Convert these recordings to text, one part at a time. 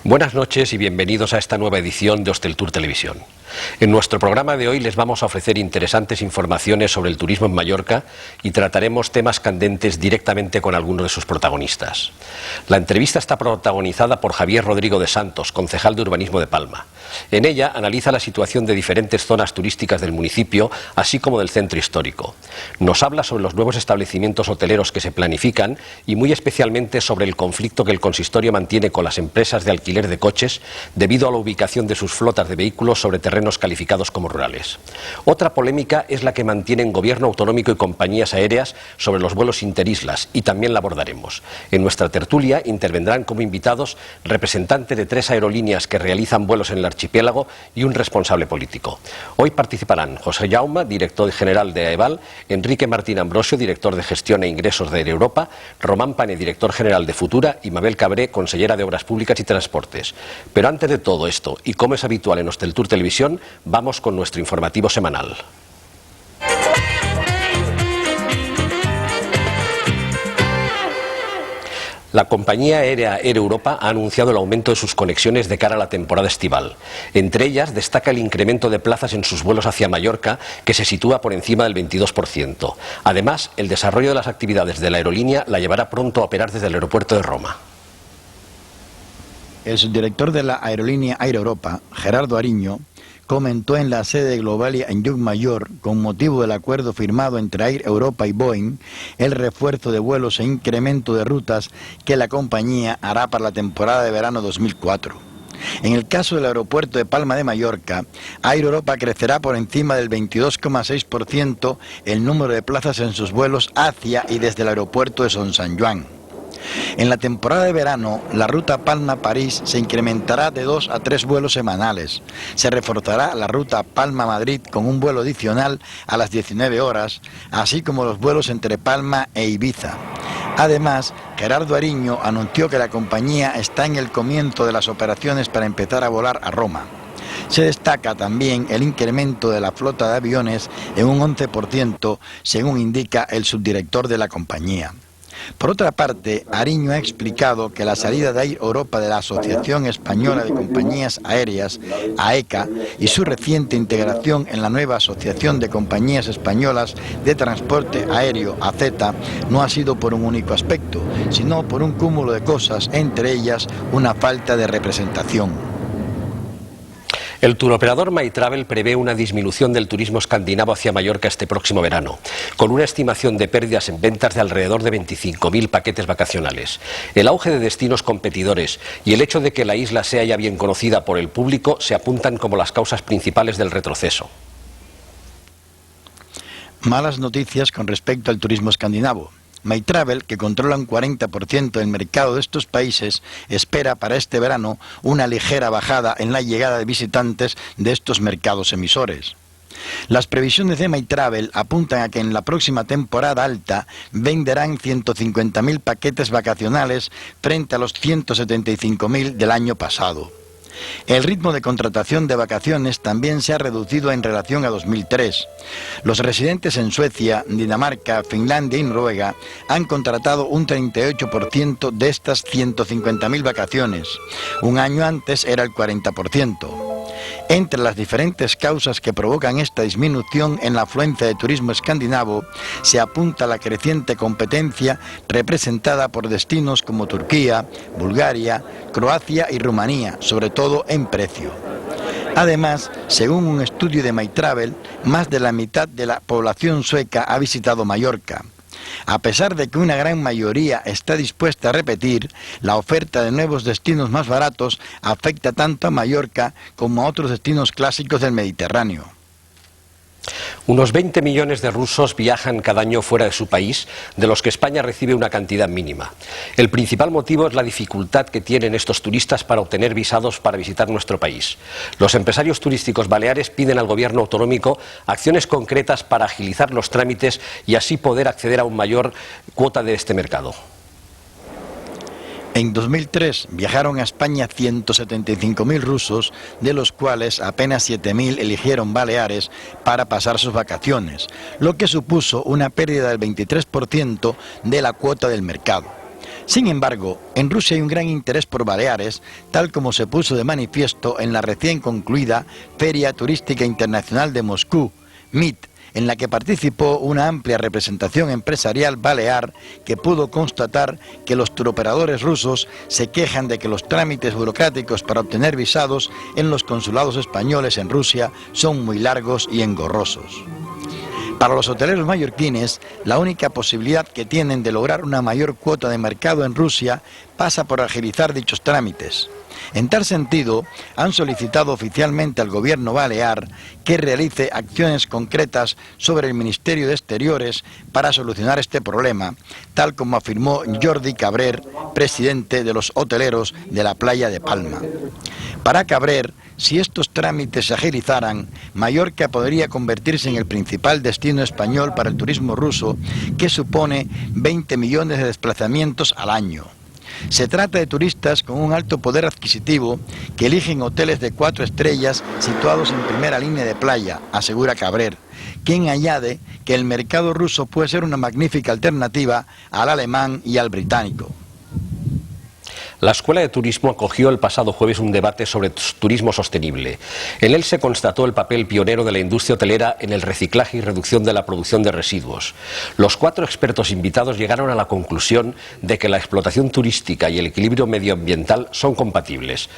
Buenas noches y bienvenidos a esta nueva edición de Hosteltour Televisión. En nuestro programa de hoy les vamos a ofrecer interesantes informaciones sobre el turismo en Mallorca y trataremos temas candentes directamente con algunos de sus protagonistas. La entrevista está protagonizada por Javier Rodrigo de Santos, concejal de Urbanismo de Palma. En ella analiza la situación de diferentes zonas turísticas del municipio, así como del centro histórico. Nos habla sobre los nuevos establecimientos hoteleros que se planifican y muy especialmente sobre el conflicto que el consistorio mantiene con las empresas de alquiler de coches debido a la ubicación de sus flotas de vehículos sobre terrenos calificados como rurales. Otra polémica es la que mantienen Gobierno autonómico y compañías aéreas sobre los vuelos interislas, y también la abordaremos. En nuestra tertulia intervendrán como invitados representantes de 3 aerolíneas que realizan vuelos en el archipiélago y un responsable político. Hoy participarán José Jaume, director general de AEVAL, Enrique Martín Ambrosio, director de Gestión e Ingresos de Air Europa, Román Pane, director general de Futura, y Mabel Cabré, consellera de Obras Públicas y Transportes. Pero antes de todo esto, y como es habitual en Hosteltour Televisión, vamos con nuestro informativo semanal. La compañía aérea Air Europa ha anunciado el aumento de sus conexiones de cara a la temporada estival. Entre ellas destaca el incremento de plazas en sus vuelos hacia Mallorca, que se sitúa por encima del 22%. Además, el desarrollo de las actividades de la aerolínea la llevará pronto a operar desde el aeropuerto de Roma. El subdirector de la aerolínea Air Europa, Gerardo Ariño, comentó en la sede de Globalia en Llucmajor, con motivo del acuerdo firmado entre Air Europa y Boeing, el refuerzo de vuelos e incremento de rutas que la compañía hará para la temporada de verano 2004. En el caso del aeropuerto de Palma de Mallorca, Air Europa crecerá por encima del 22,6% el número de plazas en sus vuelos hacia y desde el aeropuerto de Son San Juan. En la temporada de verano, la ruta Palma-París se incrementará de 2 a 3 vuelos semanales. Se reforzará la ruta Palma-Madrid con un vuelo adicional a las 19 horas, así como los vuelos entre Palma e Ibiza. Además, Gerardo Ariño anunció que la compañía está en el comienzo de las operaciones para empezar a volar a Roma. Se destaca también el incremento de la flota de aviones en un 11%, según indica el subdirector de la compañía. Por otra parte, Ariño ha explicado que la salida de Air Europa de la Asociación Española de Compañías Aéreas, AECA, y su reciente integración en la nueva Asociación de Compañías Españolas de Transporte Aéreo, AZETA, no ha sido por un único aspecto, sino por un cúmulo de cosas, entre ellas una falta de representación. El turoperador MyTravel prevé una disminución del turismo escandinavo hacia Mallorca este próximo verano, con una estimación de pérdidas en ventas de alrededor de 25.000 paquetes vacacionales. El auge de destinos competidores y el hecho de que la isla sea ya bien conocida por el público se apuntan como las causas principales del retroceso. Malas noticias con respecto al turismo escandinavo. MyTravel, que controla un 40% del mercado de estos países, espera para este verano una ligera bajada en la llegada de visitantes de estos mercados emisores. Las previsiones de MyTravel apuntan a que en la próxima temporada alta venderán 150.000 paquetes vacacionales frente a los 175.000 del año pasado. El ritmo de contratación de vacaciones también se ha reducido en relación a 2003. Los residentes en Suecia, Dinamarca, Finlandia y Noruega han contratado un 38% de estas 150.000 vacaciones. Un año antes era el 40%. Entre las diferentes causas que provocan esta disminución en la afluencia de turismo escandinavo, se apunta la creciente competencia representada por destinos como Turquía, Bulgaria, Croacia y Rumanía, sobre todo en precio. Además, según un estudio de MyTravel, más de la mitad de la población sueca ha visitado Mallorca. A pesar de que una gran mayoría está dispuesta a repetir, la oferta de nuevos destinos más baratos afecta tanto a Mallorca como a otros destinos clásicos del Mediterráneo. Unos 20 millones de rusos viajan cada año fuera de su país, de los que España recibe una cantidad mínima. El principal motivo es la dificultad que tienen estos turistas para obtener visados para visitar nuestro país. Los empresarios turísticos baleares piden al gobierno autonómico acciones concretas para agilizar los trámites y así poder acceder a una mayor cuota de este mercado. En 2003 viajaron a España 175.000 rusos, de los cuales apenas 7.000 eligieron Baleares para pasar sus vacaciones, lo que supuso una pérdida del 23% de la cuota del mercado. Sin embargo, en Rusia hay un gran interés por Baleares, tal como se puso de manifiesto en la recién concluida Feria Turística Internacional de Moscú, MIT, en la que participó una amplia representación empresarial balear que pudo constatar que los turoperadores rusos se quejan de que los trámites burocráticos para obtener visados en los consulados españoles en Rusia son muy largos y engorrosos. Para los hoteleros mallorquines, la única posibilidad que tienen de lograr una mayor cuota de mercado en Rusia pasa por agilizar dichos trámites. En tal sentido, han solicitado oficialmente al gobierno balear que realice acciones concretas sobre el Ministerio de Exteriores para solucionar este problema, tal como afirmó Jordi Cabrer, presidente de los hoteleros de la playa de Palma. Para Cabrer, si estos trámites se agilizaran, Mallorca podría convertirse en el principal destino español para el turismo ruso, que supone 20 millones de desplazamientos al año. Se trata de turistas con un alto poder adquisitivo que eligen hoteles de 4 estrellas situados en primera línea de playa, asegura Cabrer, quien añade que el mercado ruso puede ser una magnífica alternativa al alemán y al británico. La Escuela de Turismo acogió el pasado jueves un debate sobre turismo sostenible. En él se constató el papel pionero de la industria hotelera en el reciclaje y reducción de la producción de residuos. Los 4 expertos invitados llegaron a la conclusión de que la explotación turística y el equilibrio medioambiental son compatibles.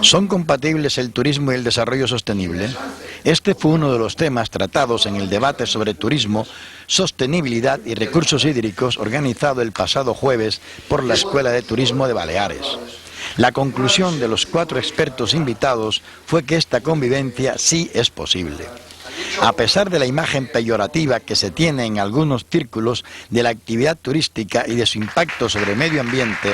¿Son compatibles el turismo y el desarrollo sostenible? Este fue uno de los temas tratados en el debate sobre turismo, sostenibilidad y recursos hídricos organizado el pasado jueves por la Escuela de Turismo de Baleares. La conclusión de los 4 expertos invitados fue que esta convivencia sí es posible. A pesar de la imagen peyorativa que se tiene en algunos círculos de la actividad turística y de su impacto sobre el medio ambiente,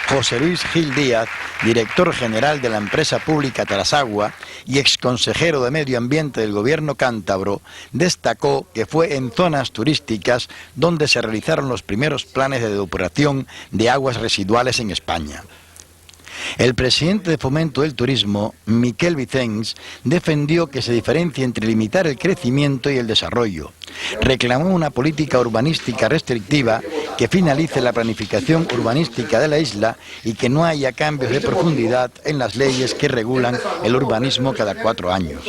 José Luis Gil Díaz, director general de la empresa pública Trasagua y exconsejero de Medio Ambiente del gobierno cántabro, destacó que fue en zonas turísticas donde se realizaron los primeros planes de depuración de aguas residuales en España. El presidente de Fomento del Turismo, Miquel Vicens, defendió que se diferencia entre limitar el crecimiento y el desarrollo. Reclamó una política urbanística restrictiva que finalice la planificación urbanística de la isla y que no haya cambios de profundidad en las leyes que regulan el urbanismo cada 4 años.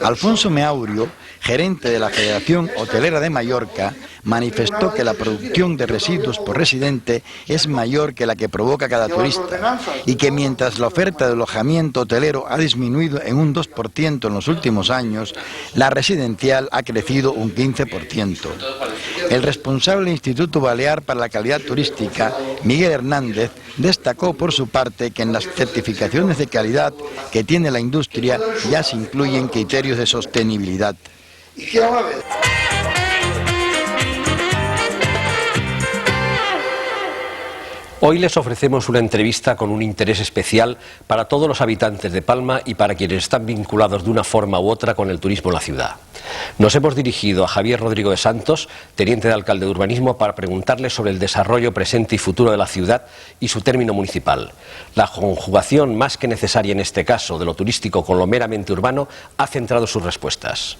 Alfonso Meaurio, gerente de la Federación Hotelera de Mallorca, manifestó que la producción de residuos por residente es mayor que la que provoca cada turista y que mientras la oferta de alojamiento hotelero ha disminuido en un 2% en los últimos años, la residencial ha crecido un 15%. El responsable del Instituto Balear para la Calidad Turística, Miguel Hernández, destacó por su parte que en las certificaciones de calidad que tiene la industria ya se incluyen criterios de sostenibilidad. Hoy les ofrecemos una entrevista con un interés especial para todos los habitantes de Palma y para quienes están vinculados de una forma u otra con el turismo en la ciudad. Nos hemos dirigido a Javier Rodrigo de Santos, teniente de alcalde de Urbanismo, para preguntarle sobre el desarrollo presente y futuro de la ciudad y su término municipal. La conjugación más que necesaria en este caso de lo turístico con lo meramente urbano ha centrado sus respuestas.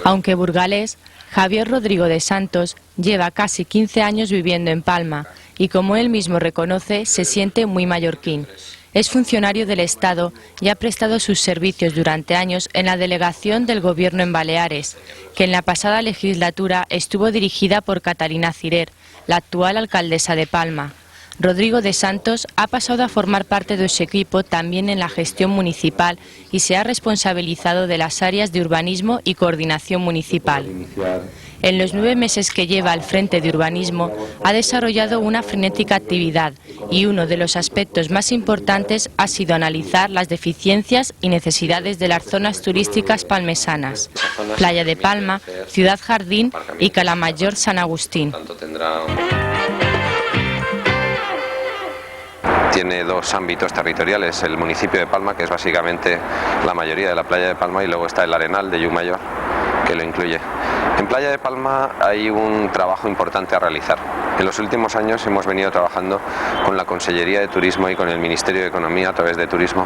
Aunque burgalés, Javier Rodrigo de Santos lleva casi 15 años viviendo en Palma y, como él mismo reconoce, se siente muy mallorquín. Es funcionario del Estado y ha prestado sus servicios durante años en la delegación del Gobierno en Baleares, que en la pasada legislatura estuvo dirigida por Catalina Cirer, la actual alcaldesa de Palma. Rodrigo de Santos ha pasado a formar parte de su equipo también en la gestión municipal y se ha responsabilizado de las áreas de urbanismo y coordinación municipal. En los 9 meses que lleva al frente de urbanismo ha desarrollado una frenética actividad y uno de los aspectos más importantes ha sido analizar las deficiencias y necesidades de las zonas turísticas palmesanas, Playa de Palma, Ciudad Jardín y Calamayor San Agustín. Tiene 2 ámbitos territoriales, el municipio de Palma, que es básicamente la mayoría de la playa de Palma, y luego está el Arenal de Llucmajor, que lo incluye. En Playa de Palma hay un trabajo importante a realizar. En los últimos años hemos venido trabajando con la Consellería de Turismo y con el Ministerio de Economía a través de Turismo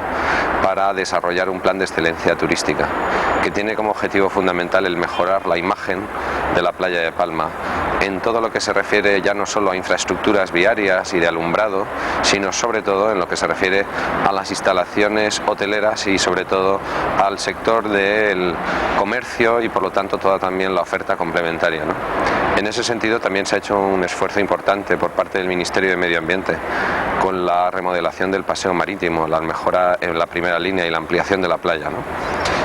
para desarrollar un plan de excelencia turística que tiene como objetivo fundamental el mejorar la imagen de la Playa de Palma, en todo lo que se refiere ya no solo a infraestructuras viarias y de alumbrado, sino sobre todo en lo que se refiere a las instalaciones hoteleras y sobre todo al sector del comercio y por lo tanto toda también la oferta complementaria, ¿no? En ese sentido también se ha hecho un esfuerzo importante por parte del Ministerio de Medio Ambiente con la remodelación del paseo marítimo, la mejora en la primera línea y la ampliación de la playa, ¿no?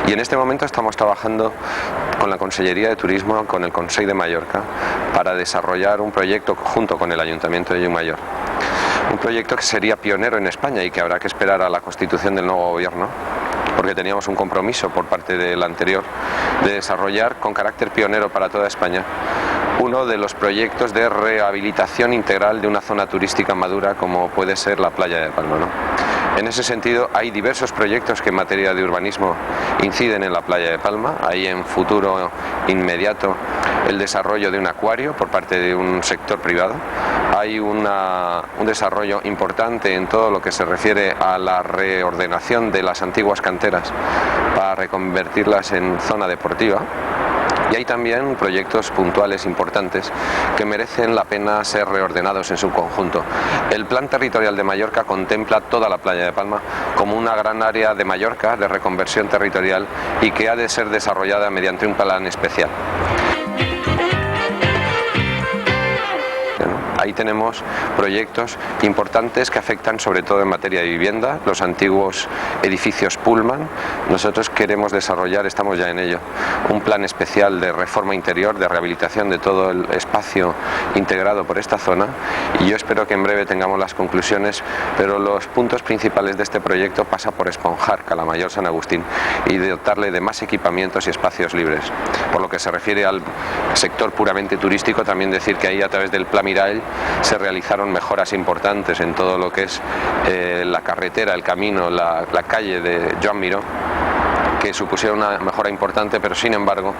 Y en este momento estamos trabajando con la Consellería de Turismo, con el Consell de Mallorca, para desarrollar un proyecto junto con el Ayuntamiento de Llucmajor. Un proyecto que sería pionero en España y que habrá que esperar a la constitución del nuevo gobierno, porque teníamos un compromiso por parte del anterior de desarrollar con carácter pionero para toda España uno de los proyectos de rehabilitación integral de una zona turística madura como puede ser la playa de Palma, ¿no? En ese sentido hay diversos proyectos que en materia de urbanismo inciden en la playa de Palma. Hay en futuro inmediato el desarrollo de un acuario por parte de un sector privado. Hay un desarrollo importante en todo lo que se refiere a la reordenación de las antiguas canteras para reconvertirlas en zona deportiva. Y hay también proyectos puntuales importantes que merecen la pena ser reordenados en su conjunto. El Plan Territorial de Mallorca contempla toda la playa de Palma como una gran área de Mallorca de reconversión territorial y que ha de ser desarrollada mediante un plan especial. Ahí tenemos proyectos importantes que afectan sobre todo en materia de vivienda, los antiguos edificios Pullman. Nosotros queremos desarrollar, estamos ya en ello, un plan especial de reforma interior, de rehabilitación de todo el espacio integrado por esta zona y yo espero que en breve tengamos las conclusiones, pero los puntos principales de este proyecto pasa por esponjar Calamayor San Agustín y dotarle de más equipamientos y espacios libres. Por lo que se refiere al sector puramente turístico, también decir que ahí a través del Pla Mirall se realizaron mejoras importantes en todo lo que es la carretera, el camino, la calle de Joan Miró, que supusieron una mejora importante, pero sin embargo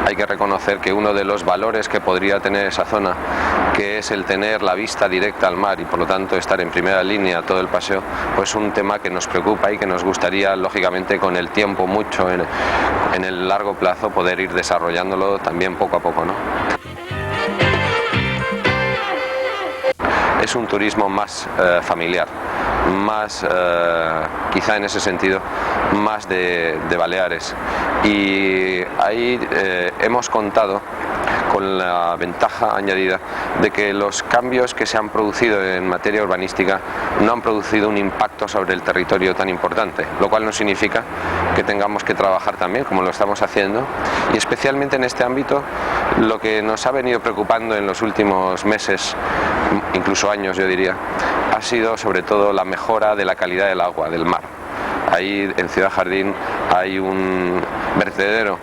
hay que reconocer que uno de los valores que podría tener esa zona, que es el tener la vista directa al mar y por lo tanto estar en primera línea todo el paseo, pues un tema que nos preocupa y que nos gustaría lógicamente con el tiempo mucho en el largo plazo poder ir desarrollándolo también poco a poco, ¿no? Es un turismo más familiar, más, quizá en ese sentido, más de Baleares. Y ahí hemos contado con la ventaja añadida de que los cambios que se han producido en materia urbanística no han producido un impacto sobre el territorio tan importante, lo cual no significa que tengamos que trabajar también como lo estamos haciendo y especialmente en este ámbito lo que nos ha venido preocupando en los últimos meses, incluso años yo diría, ha sido sobre todo la mejora de la calidad del agua, del mar. Ahí en Ciudad Jardín hay un vertedero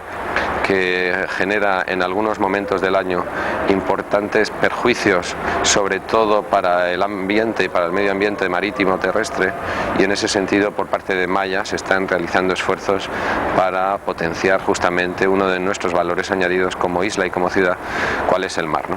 que genera en algunos momentos del año importantes perjuicios, sobre todo para el ambiente y para el medio ambiente marítimo terrestre, y en ese sentido por parte de Malla se están realizando esfuerzos para potenciar justamente uno de nuestros valores añadidos como isla y como ciudad, cuál es el mar, ¿no?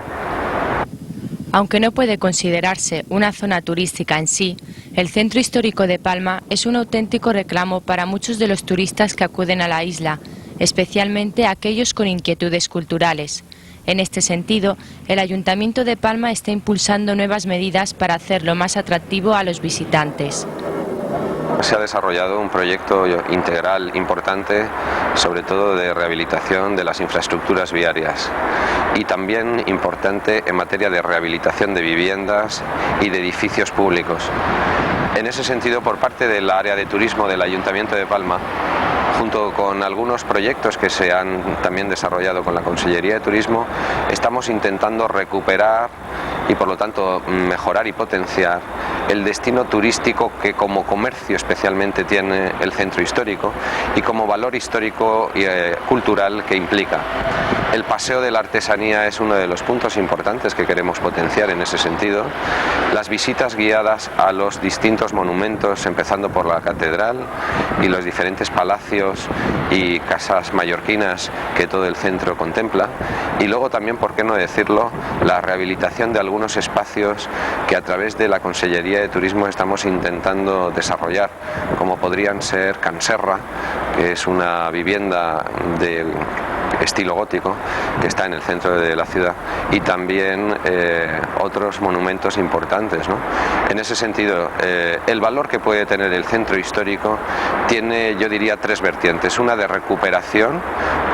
Aunque no puede considerarse una zona turística en sí, el centro histórico de Palma es un auténtico reclamo para muchos de los turistas que acuden a la isla, especialmente aquellos con inquietudes culturales. En este sentido, el Ayuntamiento de Palma está impulsando nuevas medidas para hacerlo más atractivo a los visitantes. Se ha desarrollado un proyecto integral importante, sobre todo de rehabilitación de las infraestructuras viarias y también importante en materia de rehabilitación de viviendas y de edificios públicos. En ese sentido, por parte del área de turismo del Ayuntamiento de Palma, junto con algunos proyectos que se han también desarrollado con la Consellería de Turismo, estamos intentando recuperar y por lo tanto mejorar y potenciar el destino turístico que como comercio especialmente tiene el centro histórico y como valor histórico y cultural que implica. El paseo de la artesanía es uno de los puntos importantes que queremos potenciar en ese sentido. Las visitas guiadas a los distintos monumentos, empezando por la catedral y los diferentes palacios y casas mallorquinas que todo el centro contempla, y luego también, por qué no decirlo, la rehabilitación de algunos espacios que a través de la Consellería de Turismo estamos intentando desarrollar, como podrían ser Can Serra, que es una vivienda de estilo gótico que está en el centro de la ciudad, y también otros monumentos importantes, ¿no? En ese sentido, el valor que puede tener el centro histórico tiene, yo diría, tres vertientes: una de recuperación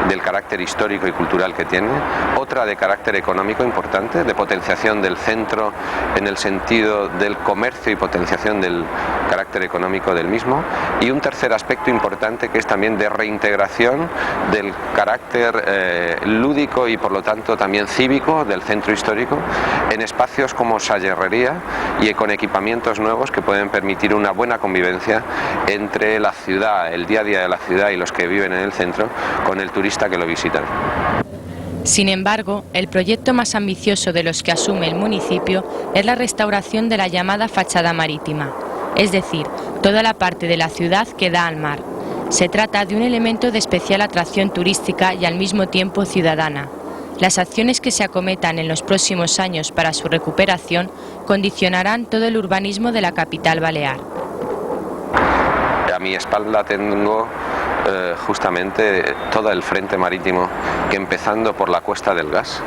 del carácter histórico y cultural que tiene, otra de carácter económico importante, de potenciación del centro en el sentido del comercio y potenciación del carácter económico del mismo, y un tercer aspecto importante que es también de reintegración del carácter lúdico y por lo tanto también cívico del centro histórico en espacios como sayerrería y con equipamientos nuevos que pueden permitir una buena convivencia entre la ciudad, el día a día de la ciudad y los que viven en el centro, con el turista que lo visitan. Sin embargo, el proyecto más ambicioso de los que asume el municipio es la restauración de la llamada fachada marítima, es decir, toda la parte de la ciudad que da al mar. Se trata de un elemento de especial atracción turística y al mismo tiempo ciudadana. Las acciones que se acometan en los próximos años para su recuperación condicionarán todo el urbanismo de la capital balear. A mi espalda tengo justamente todo el frente marítimo, que empezando por la Cuesta del Gas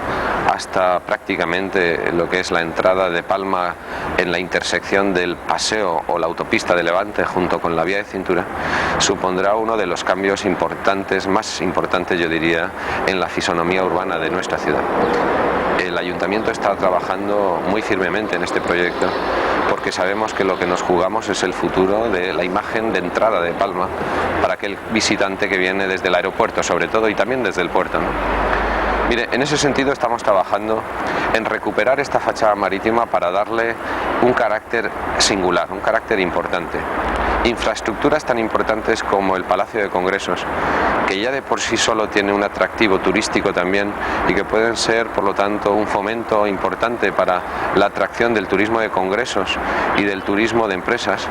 hasta prácticamente lo que es la entrada de Palma en la intersección del paseo o la autopista de Levante junto con la vía de cintura, supondrá uno de los cambios importantes, más importantes yo diría, en la fisonomía urbana de nuestra ciudad. El ayuntamiento está trabajando muy firmemente en este proyecto porque sabemos que lo que nos jugamos es el futuro de la imagen de entrada de Palma para aquel visitante que viene desde el aeropuerto sobre todo y también desde el puerto, ¿no? Mire, en ese sentido estamos trabajando en recuperar esta fachada marítima para darle un carácter singular, un carácter importante. Infraestructuras tan importantes como el Palacio de Congresos, que ya de por sí solo tiene un atractivo turístico también y que pueden ser, por lo tanto, un fomento importante para la atracción del turismo de congresos y del turismo de empresas.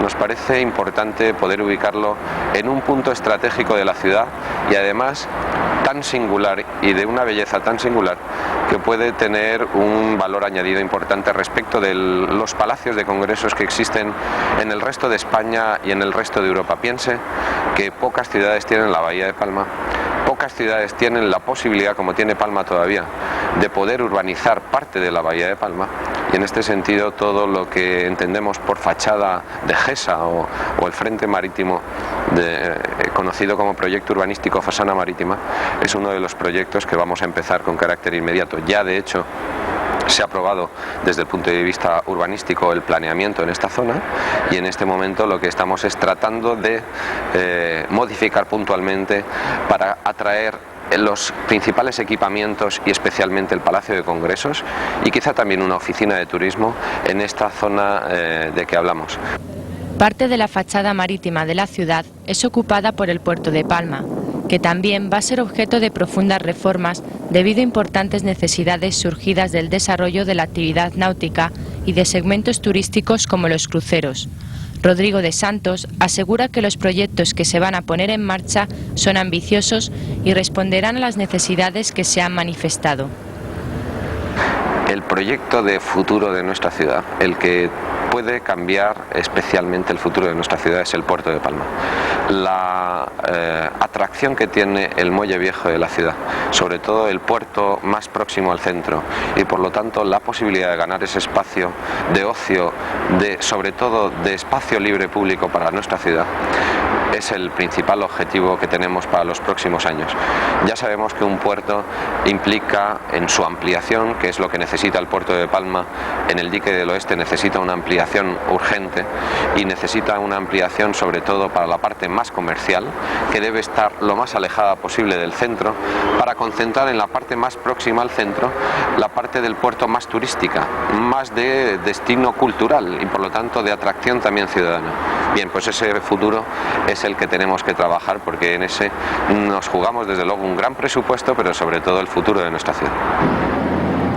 Nos parece importante poder ubicarlo en un punto estratégico de la ciudad y además tan singular y de una belleza tan singular que puede tener un valor añadido importante respecto de los palacios de congresos que existen en el resto de España y en el resto de Europa. Piense que pocas ciudades tienen la Bahía de Palma, pocas ciudades tienen la posibilidad, como tiene Palma todavía, de poder urbanizar parte de la Bahía de Palma, y en este sentido todo lo que entendemos por fachada de GESA o el frente marítimo conocido como proyecto urbanístico Fasana Marítima es uno de los proyectos que vamos a empezar con carácter inmediato. Ya de hecho se ha aprobado desde el punto de vista urbanístico el planeamiento en esta zona y en este momento lo que estamos es tratando de modificar puntualmente para atraer los principales equipamientos y especialmente el Palacio de Congresos y quizá también una oficina de turismo en esta zona de que hablamos. Parte de la fachada marítima de la ciudad es ocupada por el puerto de Palma, que también va a ser objeto de profundas reformas debido a importantes necesidades surgidas del desarrollo de la actividad náutica y de segmentos turísticos como los cruceros. Rodrigo de Santos asegura que los proyectos que se van a poner en marcha son ambiciosos y responderán a las necesidades que se han manifestado. El proyecto de futuro de nuestra ciudad, el que puede cambiar especialmente el futuro de nuestra ciudad, es el puerto de Palma. La atracción que tiene el muelle viejo de la ciudad, sobre todo el puerto más próximo al centro y por lo tanto la posibilidad de ganar ese espacio de ocio, sobre todo de espacio libre público para nuestra ciudad, es el principal objetivo que tenemos para los próximos años. Ya sabemos que un puerto implica en su ampliación, que es lo que necesita el puerto de Palma, en el dique del oeste necesita una ampliación urgente y necesita una ampliación sobre todo para la parte más comercial, que debe estar lo más alejada posible del centro, para concentrar en la parte más próxima al centro la parte del puerto más turística, más de destino cultural y por lo tanto de atracción también ciudadana. Bien, pues ese futuro es el que tenemos que trabajar porque en ese nos jugamos desde luego un gran presupuesto, pero sobre todo el futuro de nuestra ciudad.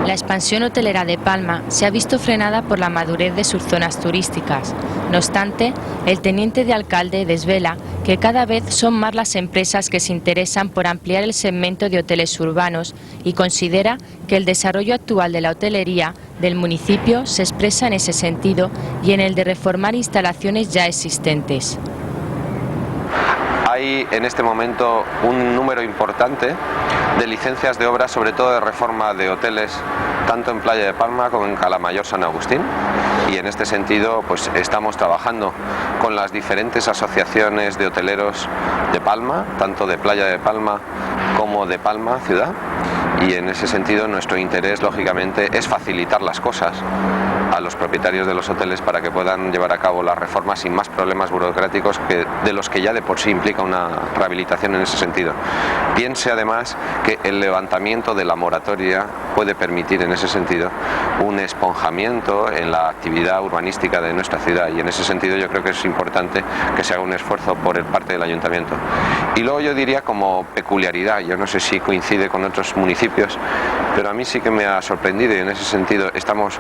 La expansión hotelera de Palma se ha visto frenada por la madurez de sus zonas turísticas. No obstante, el teniente de alcalde desvela que cada vez son más las empresas que se interesan por ampliar el segmento de hoteles urbanos y considera que el desarrollo actual de la hotelería del municipio se expresa en ese sentido y en el de reformar instalaciones ya existentes. Hay en este momento un número importante de licencias de obra, sobre todo de reforma de hoteles, tanto en Playa de Palma como en Calamayor San Agustín. Y en este sentido pues estamos trabajando con las diferentes asociaciones de hoteleros de Palma, tanto de Playa de Palma como de Palma ciudad, y en ese sentido nuestro interés lógicamente es facilitar las cosas a los propietarios de los hoteles para que puedan llevar a cabo las reformas sin más problemas burocráticos de los que ya de por sí implica una rehabilitación en ese sentido. Piense además que el levantamiento de la moratoria puede permitir en ese sentido un esponjamiento en la actividad urbanística de nuestra ciudad, y en ese sentido yo creo que es importante que se haga un esfuerzo por parte del ayuntamiento. Y luego yo diría como peculiaridad, yo no sé si coincide con otros municipios, pero a mí sí que me ha sorprendido, y en ese sentido estamos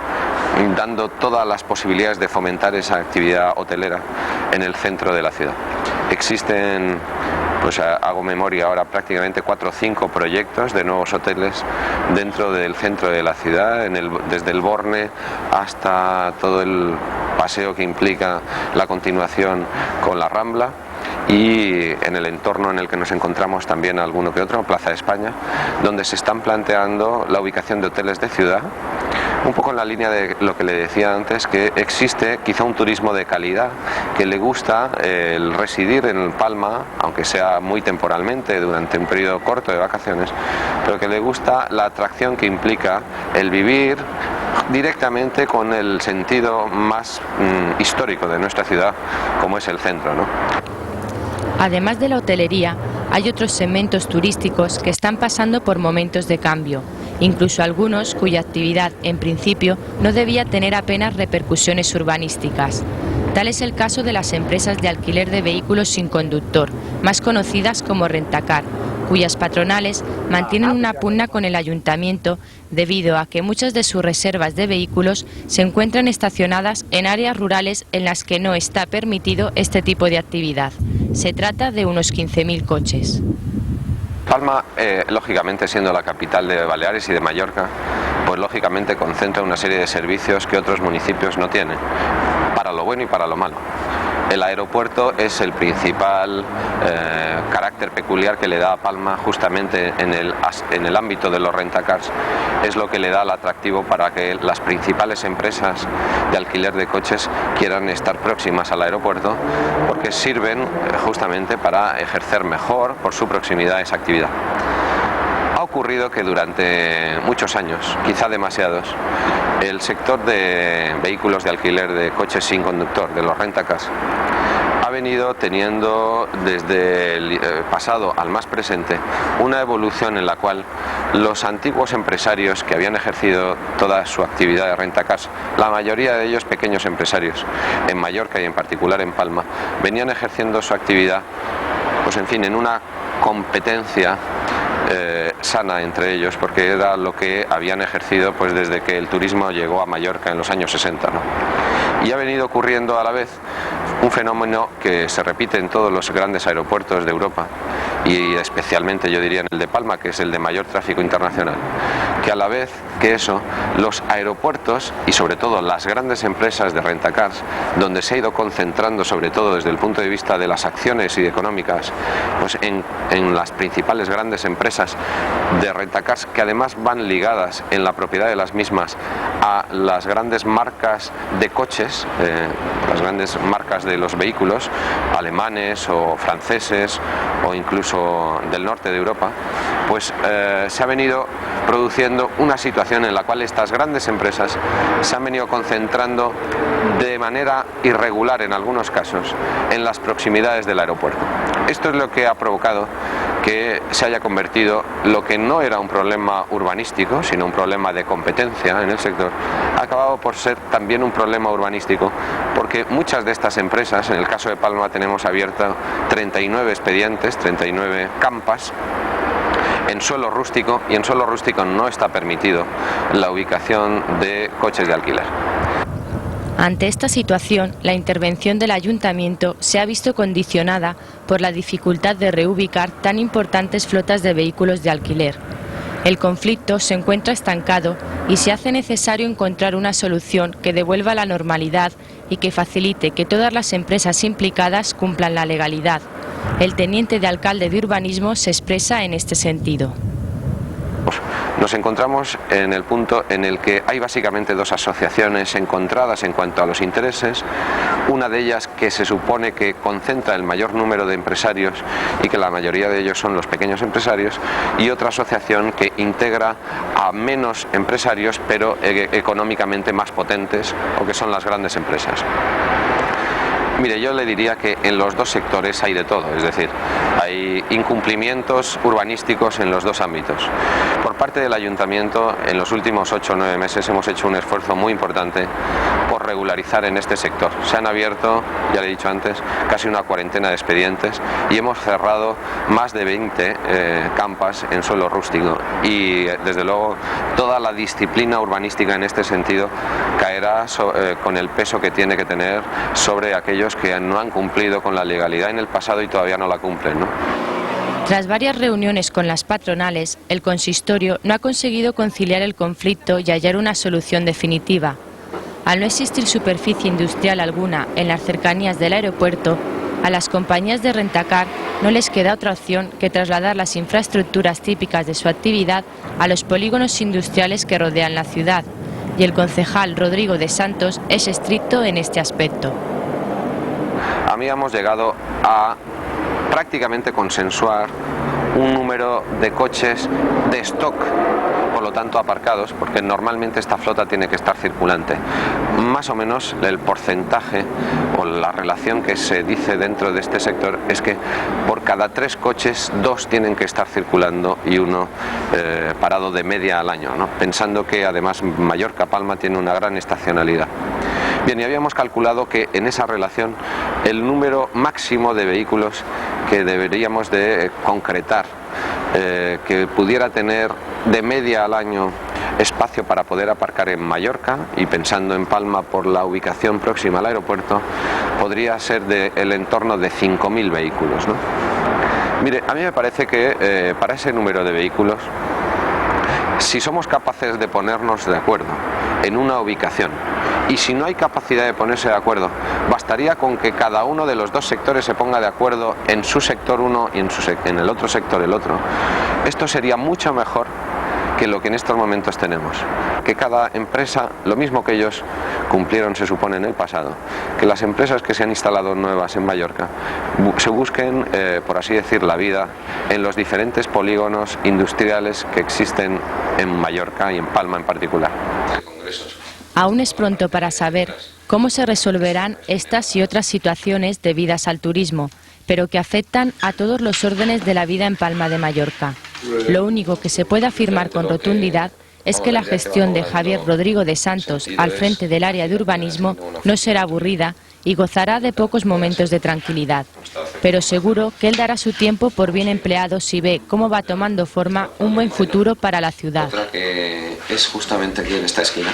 dando todas las posibilidades de fomentar esa actividad hotelera en el centro de la ciudad. Existen, pues hago memoria ahora, prácticamente 4 o 5 proyectos de nuevos hoteles dentro del centro de la ciudad, desde el Borne hasta todo el paseo que implica la continuación con la Rambla, y en el entorno en el que nos encontramos también alguno que otro, Plaza de España, donde se están planteando la ubicación de hoteles de ciudad, un poco en la línea de lo que le decía antes, que existe quizá un turismo de calidad, que le gusta el residir en Palma, aunque sea muy temporalmente, durante un periodo corto de vacaciones, pero que le gusta la atracción que implica el vivir directamente con el sentido más histórico de nuestra ciudad, como es el centro, ¿no? Además de la hotelería, hay otros segmentos turísticos que están pasando por momentos de cambio, incluso algunos cuya actividad, en principio, no debía tener apenas repercusiones urbanísticas. Tal es el caso de las empresas de alquiler de vehículos sin conductor, más conocidas como Rentacar, cuyas patronales mantienen una pugna con el ayuntamiento debido a que muchas de sus reservas de vehículos se encuentran estacionadas en áreas rurales en las que no está permitido este tipo de actividad. Se trata de unos 15.000 coches. Palma, lógicamente siendo la capital de Baleares y de Mallorca, pues lógicamente concentra una serie de servicios que otros municipios no tienen, para lo bueno y para lo malo. El aeropuerto es el principal carácter peculiar que le da a Palma justamente en el ámbito de los rentacars. Es lo que le da el atractivo para que las principales empresas de alquiler de coches quieran estar próximas al aeropuerto, porque sirven justamente para ejercer mejor por su proximidad esa actividad. Ha ocurrido que durante muchos años, quizá demasiados, el sector de vehículos de alquiler de coches sin conductor, de los rentacars, ha venido teniendo desde el pasado al más presente una evolución en la cual los antiguos empresarios que habían ejercido toda su actividad de rentacars, la mayoría de ellos pequeños empresarios en Mallorca y en particular en Palma, venían ejerciendo su actividad, pues en fin, en una competencia sana entre ellos, porque era lo que habían ejercido pues desde que el turismo llegó a Mallorca en los años 60, ¿no? Y ha venido ocurriendo a la vez un fenómeno que se repite en todos los grandes aeropuertos de Europa, y especialmente yo diría en el de Palma, que es el de mayor tráfico internacional, que a la vez que eso, los aeropuertos y sobre todo las grandes empresas de rentacars, donde se ha ido concentrando sobre todo desde el punto de vista de las acciones y económicas, pues en las principales grandes empresas de rentacars, que además van ligadas en la propiedad de las mismas a las grandes marcas de coches, las grandes marcas de los vehículos alemanes o franceses o incluso del norte de Europa, pues se ha venido produciendo una situación en la cual estas grandes empresas se han venido concentrando de manera irregular en algunos casos en las proximidades del aeropuerto. Esto es lo que ha provocado que se haya convertido lo que no era un problema urbanístico, sino un problema de competencia en el sector, ha acabado por ser también un problema urbanístico, porque muchas de estas empresas, en el caso de Palma tenemos abierta 39 expedientes, 39 campas, en suelo rústico, y en suelo rústico no está permitido la ubicación de coches de alquiler. Ante esta situación, la intervención del ayuntamiento se ha visto condicionada por la dificultad de reubicar tan importantes flotas de vehículos de alquiler. El conflicto se encuentra estancado y se hace necesario encontrar una solución que devuelva la normalidad y que facilite que todas las empresas implicadas cumplan la legalidad. El teniente de alcalde de urbanismo se expresa en este sentido. Nos encontramos en el punto en el que hay básicamente dos asociaciones encontradas en cuanto a los intereses, una de ellas que se supone que concentra el mayor número de empresarios y que la mayoría de ellos son los pequeños empresarios, y otra asociación que integra a menos empresarios pero económicamente más potentes, o que son las grandes empresas. Mire, yo le diría que en los dos sectores hay de todo, es decir, hay incumplimientos urbanísticos en los dos ámbitos. Por parte del Ayuntamiento, en los últimos 8 o 9 meses hemos hecho un esfuerzo muy importante por regularizar en este sector. Se han abierto, ya le he dicho antes, casi una cuarentena de expedientes y hemos cerrado más de 20 campas en suelo rústico, y desde luego toda la disciplina urbanística en este sentido caerá con el peso que tiene que tener sobre aquellos que no han cumplido con la legalidad en el pasado y todavía no la cumplen, ¿no? Tras varias reuniones con las patronales, el consistorio no ha conseguido conciliar el conflicto y hallar una solución definitiva. Al no existir superficie industrial alguna en las cercanías del aeropuerto, a las compañías de rentacar no les queda otra opción que trasladar las infraestructuras típicas de su actividad a los polígonos industriales que rodean la ciudad, y el concejal Rodrigo de Santos es estricto en este aspecto. Habíamos llegado a prácticamente consensuar un número de coches de stock, por lo tanto aparcados, porque normalmente esta flota tiene que estar circulante. Más o menos el porcentaje o la relación que se dice dentro de este sector es que por cada 3 coches, 2 tienen que estar circulando y 1 parado de media al año, ¿no? Pensando que además Mallorca-Palma tiene una gran estacionalidad. Bien, y habíamos calculado que en esa relación el número máximo de vehículos que deberíamos de concretar, que pudiera tener de media al año espacio para poder aparcar en Mallorca, y pensando en Palma por la ubicación próxima al aeropuerto, podría ser del entorno de 5.000 vehículos, ¿no? Mire, a mí me parece que para ese número de vehículos, si somos capaces de ponernos de acuerdo en una ubicación, y si no hay capacidad de ponerse de acuerdo, bastaría con que cada uno de los dos sectores se ponga de acuerdo en su sector uno y en el otro sector el otro. Esto sería mucho mejor que lo que en estos momentos tenemos, que cada empresa, lo mismo que ellos cumplieron se supone en el pasado, que las empresas que se han instalado nuevas en Mallorca se busquen, por así decir, la vida en los diferentes polígonos industriales que existen en Mallorca y en Palma en particular. Aún es pronto para saber cómo se resolverán estas y otras situaciones debidas al turismo, pero que afectan a todos los órdenes de la vida en Palma de Mallorca. Lo único que se puede afirmar con rotundidad es que la gestión de Javier Rodrigo de Santos al frente del área de urbanismo no será aburrida y gozará de pocos momentos de tranquilidad. Pero seguro que él dará su tiempo por bien empleado si ve cómo va tomando forma un buen futuro para la ciudad. Otra que es justamente aquí en esta esquina.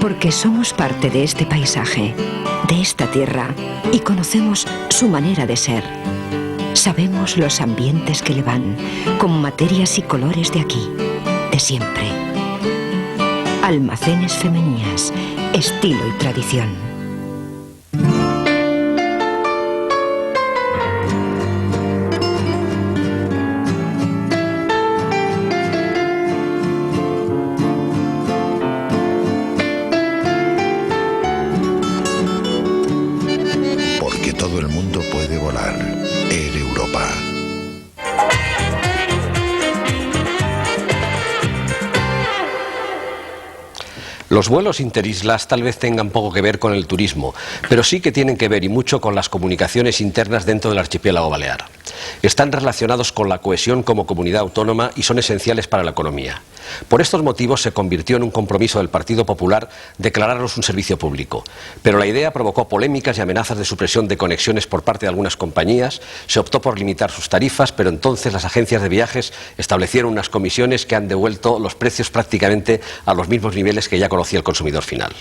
Porque somos parte de este paisaje, de esta tierra, y conocemos su manera de ser. Sabemos los ambientes que le van, con materias y colores de aquí, de siempre. Almacenes Femenías, estilo y tradición. Todo el mundo puede volar. Air Europa. Los vuelos interislas tal vez tengan poco que ver con el turismo, pero sí que tienen que ver y mucho con las comunicaciones internas dentro del archipiélago balear. Están relacionados con la cohesión como comunidad autónoma y son esenciales para la economía. Por estos motivos se convirtió en un compromiso del Partido Popular declararlos un servicio público, pero la idea provocó polémicas y amenazas de supresión de conexiones por parte de algunas compañías. Se optó por limitar sus tarifas, pero entonces las agencias de viajes establecieron unas comisiones que han devuelto los precios prácticamente a los mismos niveles que ya conocía el consumidor final.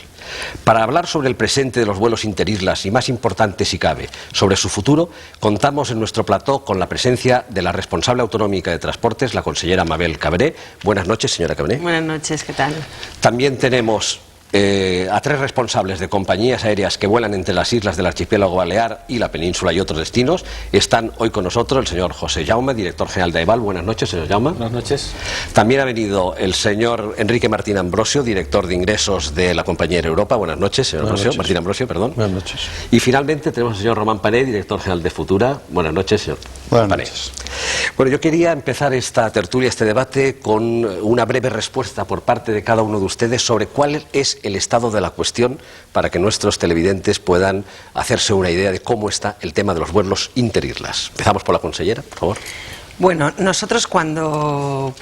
Para hablar sobre el presente de los vuelos interislas y, más importante si cabe, sobre su futuro, contamos en nuestro plató con la presencia de la responsable autonómica de transportes, la consellera Mabel Cabré. Buenas noches, señora Cabré. Buenas noches, ¿qué tal? También tenemos a 3 responsables de compañías aéreas que vuelan entre las islas del archipiélago balear y la península y otros destinos. Están hoy con nosotros el señor José Jaume, director general de AEVAL. Buenas noches, señor Jaume. Buenas noches. También ha venido el señor Enrique Martín Ambrosio, director de ingresos de la compañía Air Europa. Buenas noches, señor Ambrosio. Martín Ambrosio, perdón. Buenas noches. Y finalmente tenemos al señor Román Pané, director general de Futura. Buenas noches, señor Buenas Pané. noches. Bueno, yo quería empezar esta tertulia, este debate, con una breve respuesta por parte de cada uno de ustedes sobre cuál es el estado de la cuestión para que nuestros televidentes puedan hacerse una idea de cómo está el tema de los vuelos interislas. Empezamos por la consellera, por favor. Bueno, nosotros cuando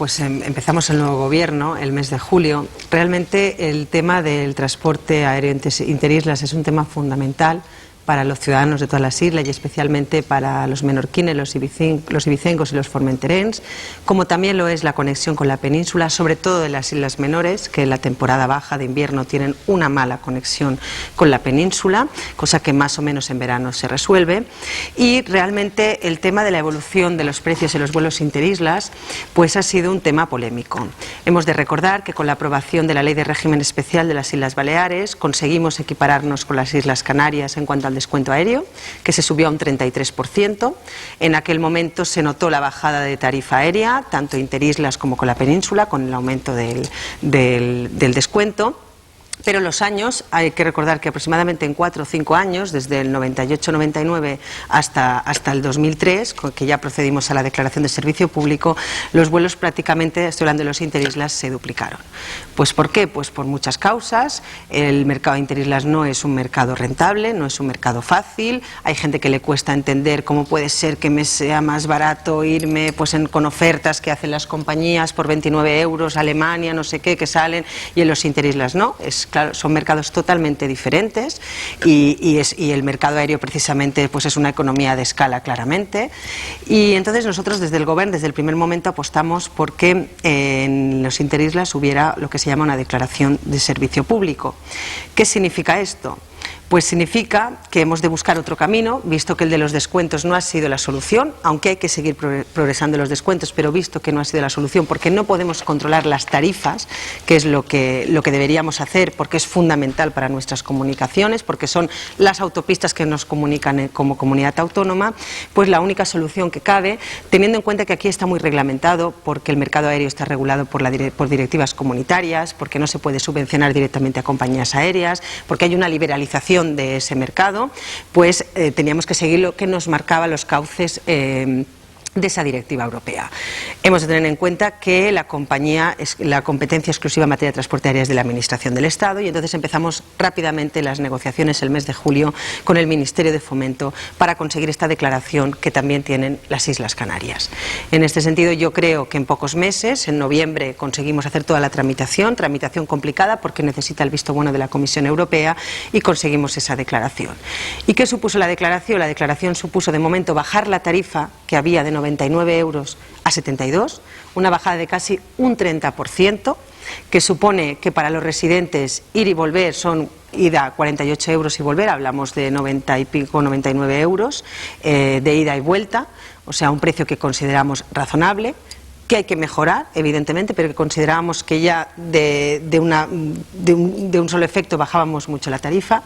empezamos el nuevo gobierno, el mes de julio, realmente el tema del transporte aéreo interislas es un tema fundamental para los ciudadanos de todas las islas y especialmente para los menorquines, los ibicencos y los formenterens, como también lo es la conexión con la península, sobre todo de las islas menores, que en la temporada baja de invierno tienen una mala conexión con la península, cosa que más o menos en verano se resuelve. Y realmente el tema de la evolución de los precios en los vuelos interislas pues ha sido un tema polémico. Hemos de recordar que con la aprobación de la Ley de Régimen Especial de las Islas Baleares conseguimos equipararnos con las Islas Canarias en cuanto al descuento aéreo, que se subió a un 33%. En aquel momento se notó la bajada de tarifa aérea, tanto interislas como con la península, con el aumento del descuento. Pero los años, hay que recordar que aproximadamente en 4 o 5 años, desde el 98-99 hasta el 2003, que ya procedimos a la declaración de servicio público, los vuelos prácticamente, estoy hablando de los interislas, se duplicaron. Pues ¿por qué? Pues por muchas causas. El mercado de interislas no es un mercado rentable, no es un mercado fácil. Hay gente que le cuesta entender cómo puede ser que me sea más barato irme con ofertas que hacen las compañías por 29 euros, Alemania, no sé qué, que salen, y en los interislas no. Claro, son mercados totalmente diferentes y el mercado aéreo precisamente pues es una economía de escala claramente, y entonces nosotros desde el Gobierno desde el primer momento apostamos porque en los interislas hubiera lo que se llama una declaración de servicio público. ¿Qué significa esto? Pues significa que hemos de buscar otro camino, visto que el de los descuentos no ha sido la solución, aunque hay que seguir progresando los descuentos, pero visto que no ha sido la solución, porque no podemos controlar las tarifas, que es lo que deberíamos hacer, porque es fundamental para nuestras comunicaciones, porque son las autopistas que nos comunican como comunidad autónoma, pues la única solución que cabe, teniendo en cuenta que aquí está muy reglamentado, porque el mercado aéreo está regulado por directivas comunitarias, porque no se puede subvencionar directamente a compañías aéreas, porque hay una liberalización de ese mercado, pues teníamos que seguir lo que nos marcaba los cauces de esa directiva europea. Hemos de tener en cuenta que la competencia exclusiva en materia de transporte aéreo es de la Administración del Estado, y entonces empezamos rápidamente las negociaciones el mes de julio con el Ministerio de Fomento para conseguir esta declaración que también tienen las Islas Canarias. En este sentido yo creo que en pocos meses, en noviembre, conseguimos hacer toda la tramitación complicada porque necesita el visto bueno de la Comisión Europea, y conseguimos esa declaración. ¿Y qué supuso la declaración? La declaración supuso de momento bajar la tarifa que había de 99 euros a 72, una bajada de casi un 30%, que supone que para los residentes ir y volver son ida 48 euros y volver, hablamos de 90 y pico, 99 euros de ida y vuelta, o sea, un precio que consideramos razonable, que hay que mejorar, evidentemente, pero que considerábamos que ya de un solo efecto bajábamos mucho la tarifa.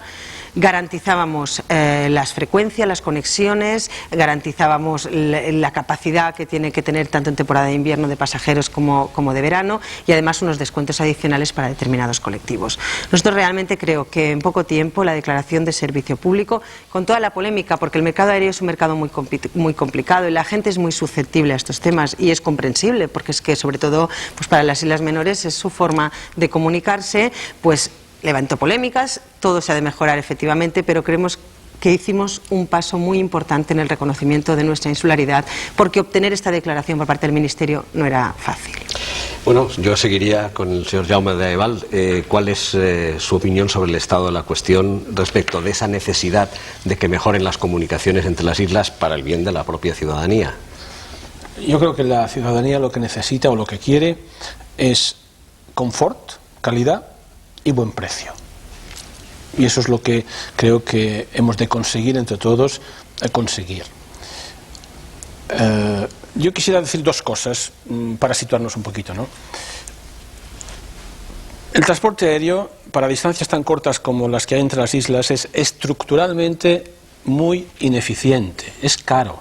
Garantizábamos las frecuencias, las conexiones, garantizábamos la capacidad que tiene que tener tanto en temporada de invierno de pasajeros como de verano, y además unos descuentos adicionales para determinados colectivos. Nosotros realmente creo que en poco tiempo la declaración de servicio público, con toda la polémica, porque el mercado aéreo es un mercado muy complicado y la gente es muy susceptible a estos temas, y es comprensible porque es que sobre todo pues para las islas menores es su forma de comunicarse, pues levantó polémicas, todo se ha de mejorar efectivamente, pero creemos que hicimos un paso muy importante en el reconocimiento de nuestra insularidad, porque obtener esta declaración por parte del Ministerio no era fácil. Bueno, yo seguiría con el señor Jaume de AEVAL. ¿Cuál es su opinión sobre el estado de la cuestión respecto de esa necesidad de que mejoren las comunicaciones entre las islas para el bien de la propia ciudadanía? Yo creo que la ciudadanía lo que necesita o lo que quiere es confort, calidad y buen precio. Y eso es lo que creo que hemos de conseguir entre todos conseguir. Yo quisiera decir dos cosas para situarnos un poquito, ¿no? El transporte aéreo, para distancias tan cortas como las que hay entre las islas, es estructuralmente muy ineficiente, es caro.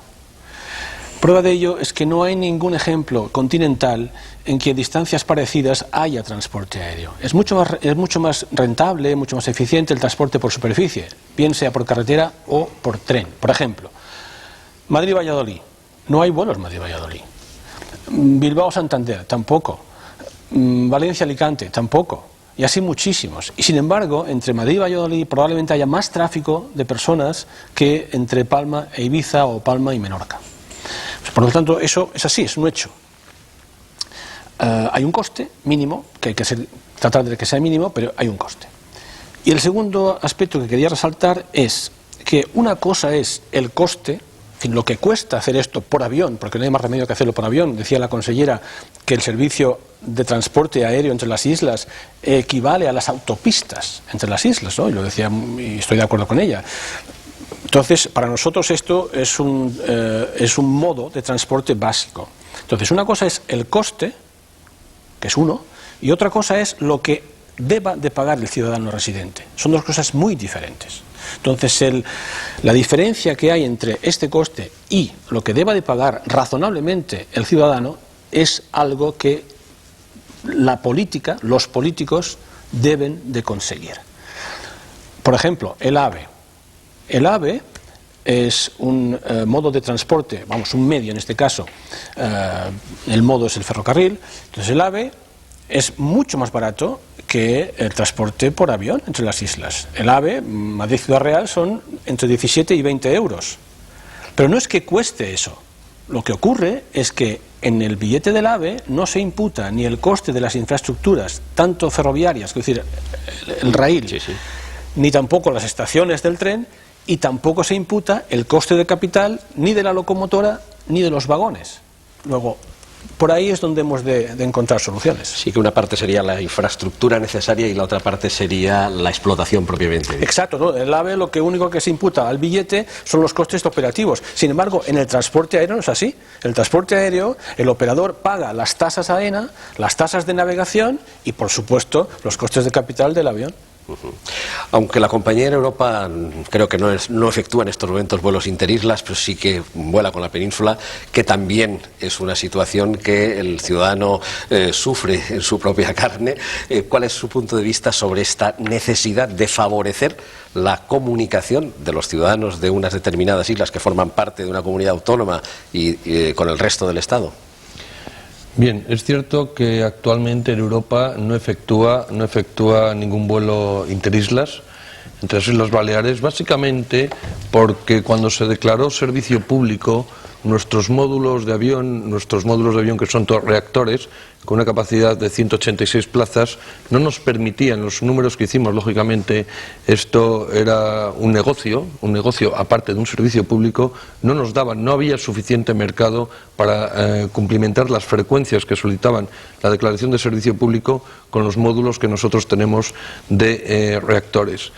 Prueba de ello es que no hay ningún ejemplo continental en que a distancias parecidas haya transporte aéreo. Es mucho más rentable, mucho más eficiente el transporte por superficie, bien sea por carretera o por tren. Por ejemplo, Madrid-Valladolid, no hay vuelos Madrid-Valladolid. Bilbao-Santander, tampoco. Valencia-Alicante, tampoco. Y así muchísimos. Y sin embargo, entre Madrid y Valladolid probablemente haya más tráfico de personas que entre Palma e Ibiza o Palma y Menorca. Por lo tanto, eso es así, es un hecho. Hay un coste mínimo, que hay que tratar de que sea mínimo, pero hay un coste. Y el segundo aspecto que quería resaltar es que una cosa es el coste, en fin, lo que cuesta hacer esto por avión, porque no hay más remedio que hacerlo por avión. Decía la consellera que el servicio de transporte aéreo entre las islas equivale a las autopistas entre las islas, ¿no? Y lo decía, y estoy de acuerdo con ella. Entonces, para nosotros esto es un modo de transporte básico. Entonces, una cosa es el coste, que es uno, y otra cosa es lo que deba de pagar el ciudadano residente. Son dos cosas muy diferentes. Entonces, la diferencia que hay entre este coste y lo que deba de pagar razonablemente el ciudadano es algo que la política, los políticos, deben de conseguir. Por ejemplo, el AVE. El AVE es un modo de transporte, un medio en este caso, el modo es el ferrocarril. Entonces el AVE es mucho más barato que el transporte por avión entre las islas. El AVE, Madrid-Ciudad Real, son entre 17 y 20 euros. Pero no es que cueste eso. Lo que ocurre es que en el billete del AVE no se imputa ni el coste de las infraestructuras, tanto ferroviarias, es decir, el raíl, sí, ni tampoco las estaciones del tren, y tampoco se imputa el coste de capital ni de la locomotora ni de los vagones. Luego, por ahí es donde hemos de encontrar soluciones. Sí, que una parte sería la infraestructura necesaria y la otra parte sería la explotación propiamente. Exacto, ¿no? El AVE lo único que se imputa al billete son los costes operativos. Sin embargo, en el transporte aéreo no es así. El transporte aéreo, el operador paga las tasas AENA, las tasas de navegación y, por supuesto, los costes de capital del avión. Aunque la compañía Air Europa creo que no efectúa en estos momentos vuelos interislas, pero sí que vuela con la península, que también es una situación que el ciudadano sufre en su propia carne. ¿Cuál es su punto de vista sobre esta necesidad de favorecer la comunicación de los ciudadanos de unas determinadas islas que forman parte de una comunidad autónoma y con el resto del Estado? Bien, es cierto que actualmente en Europa no efectúa ningún vuelo interislas entre las Islas Baleares, básicamente porque cuando se declaró servicio público, nuestros módulos de avión que son todos reactores, con una capacidad de 186 plazas, no nos permitían, los números que hicimos, lógicamente, esto era un negocio aparte de un servicio público, no nos daban, no había suficiente mercado para cumplimentar las frecuencias que solicitaban la declaración de servicio público con los módulos que nosotros tenemos de reactores.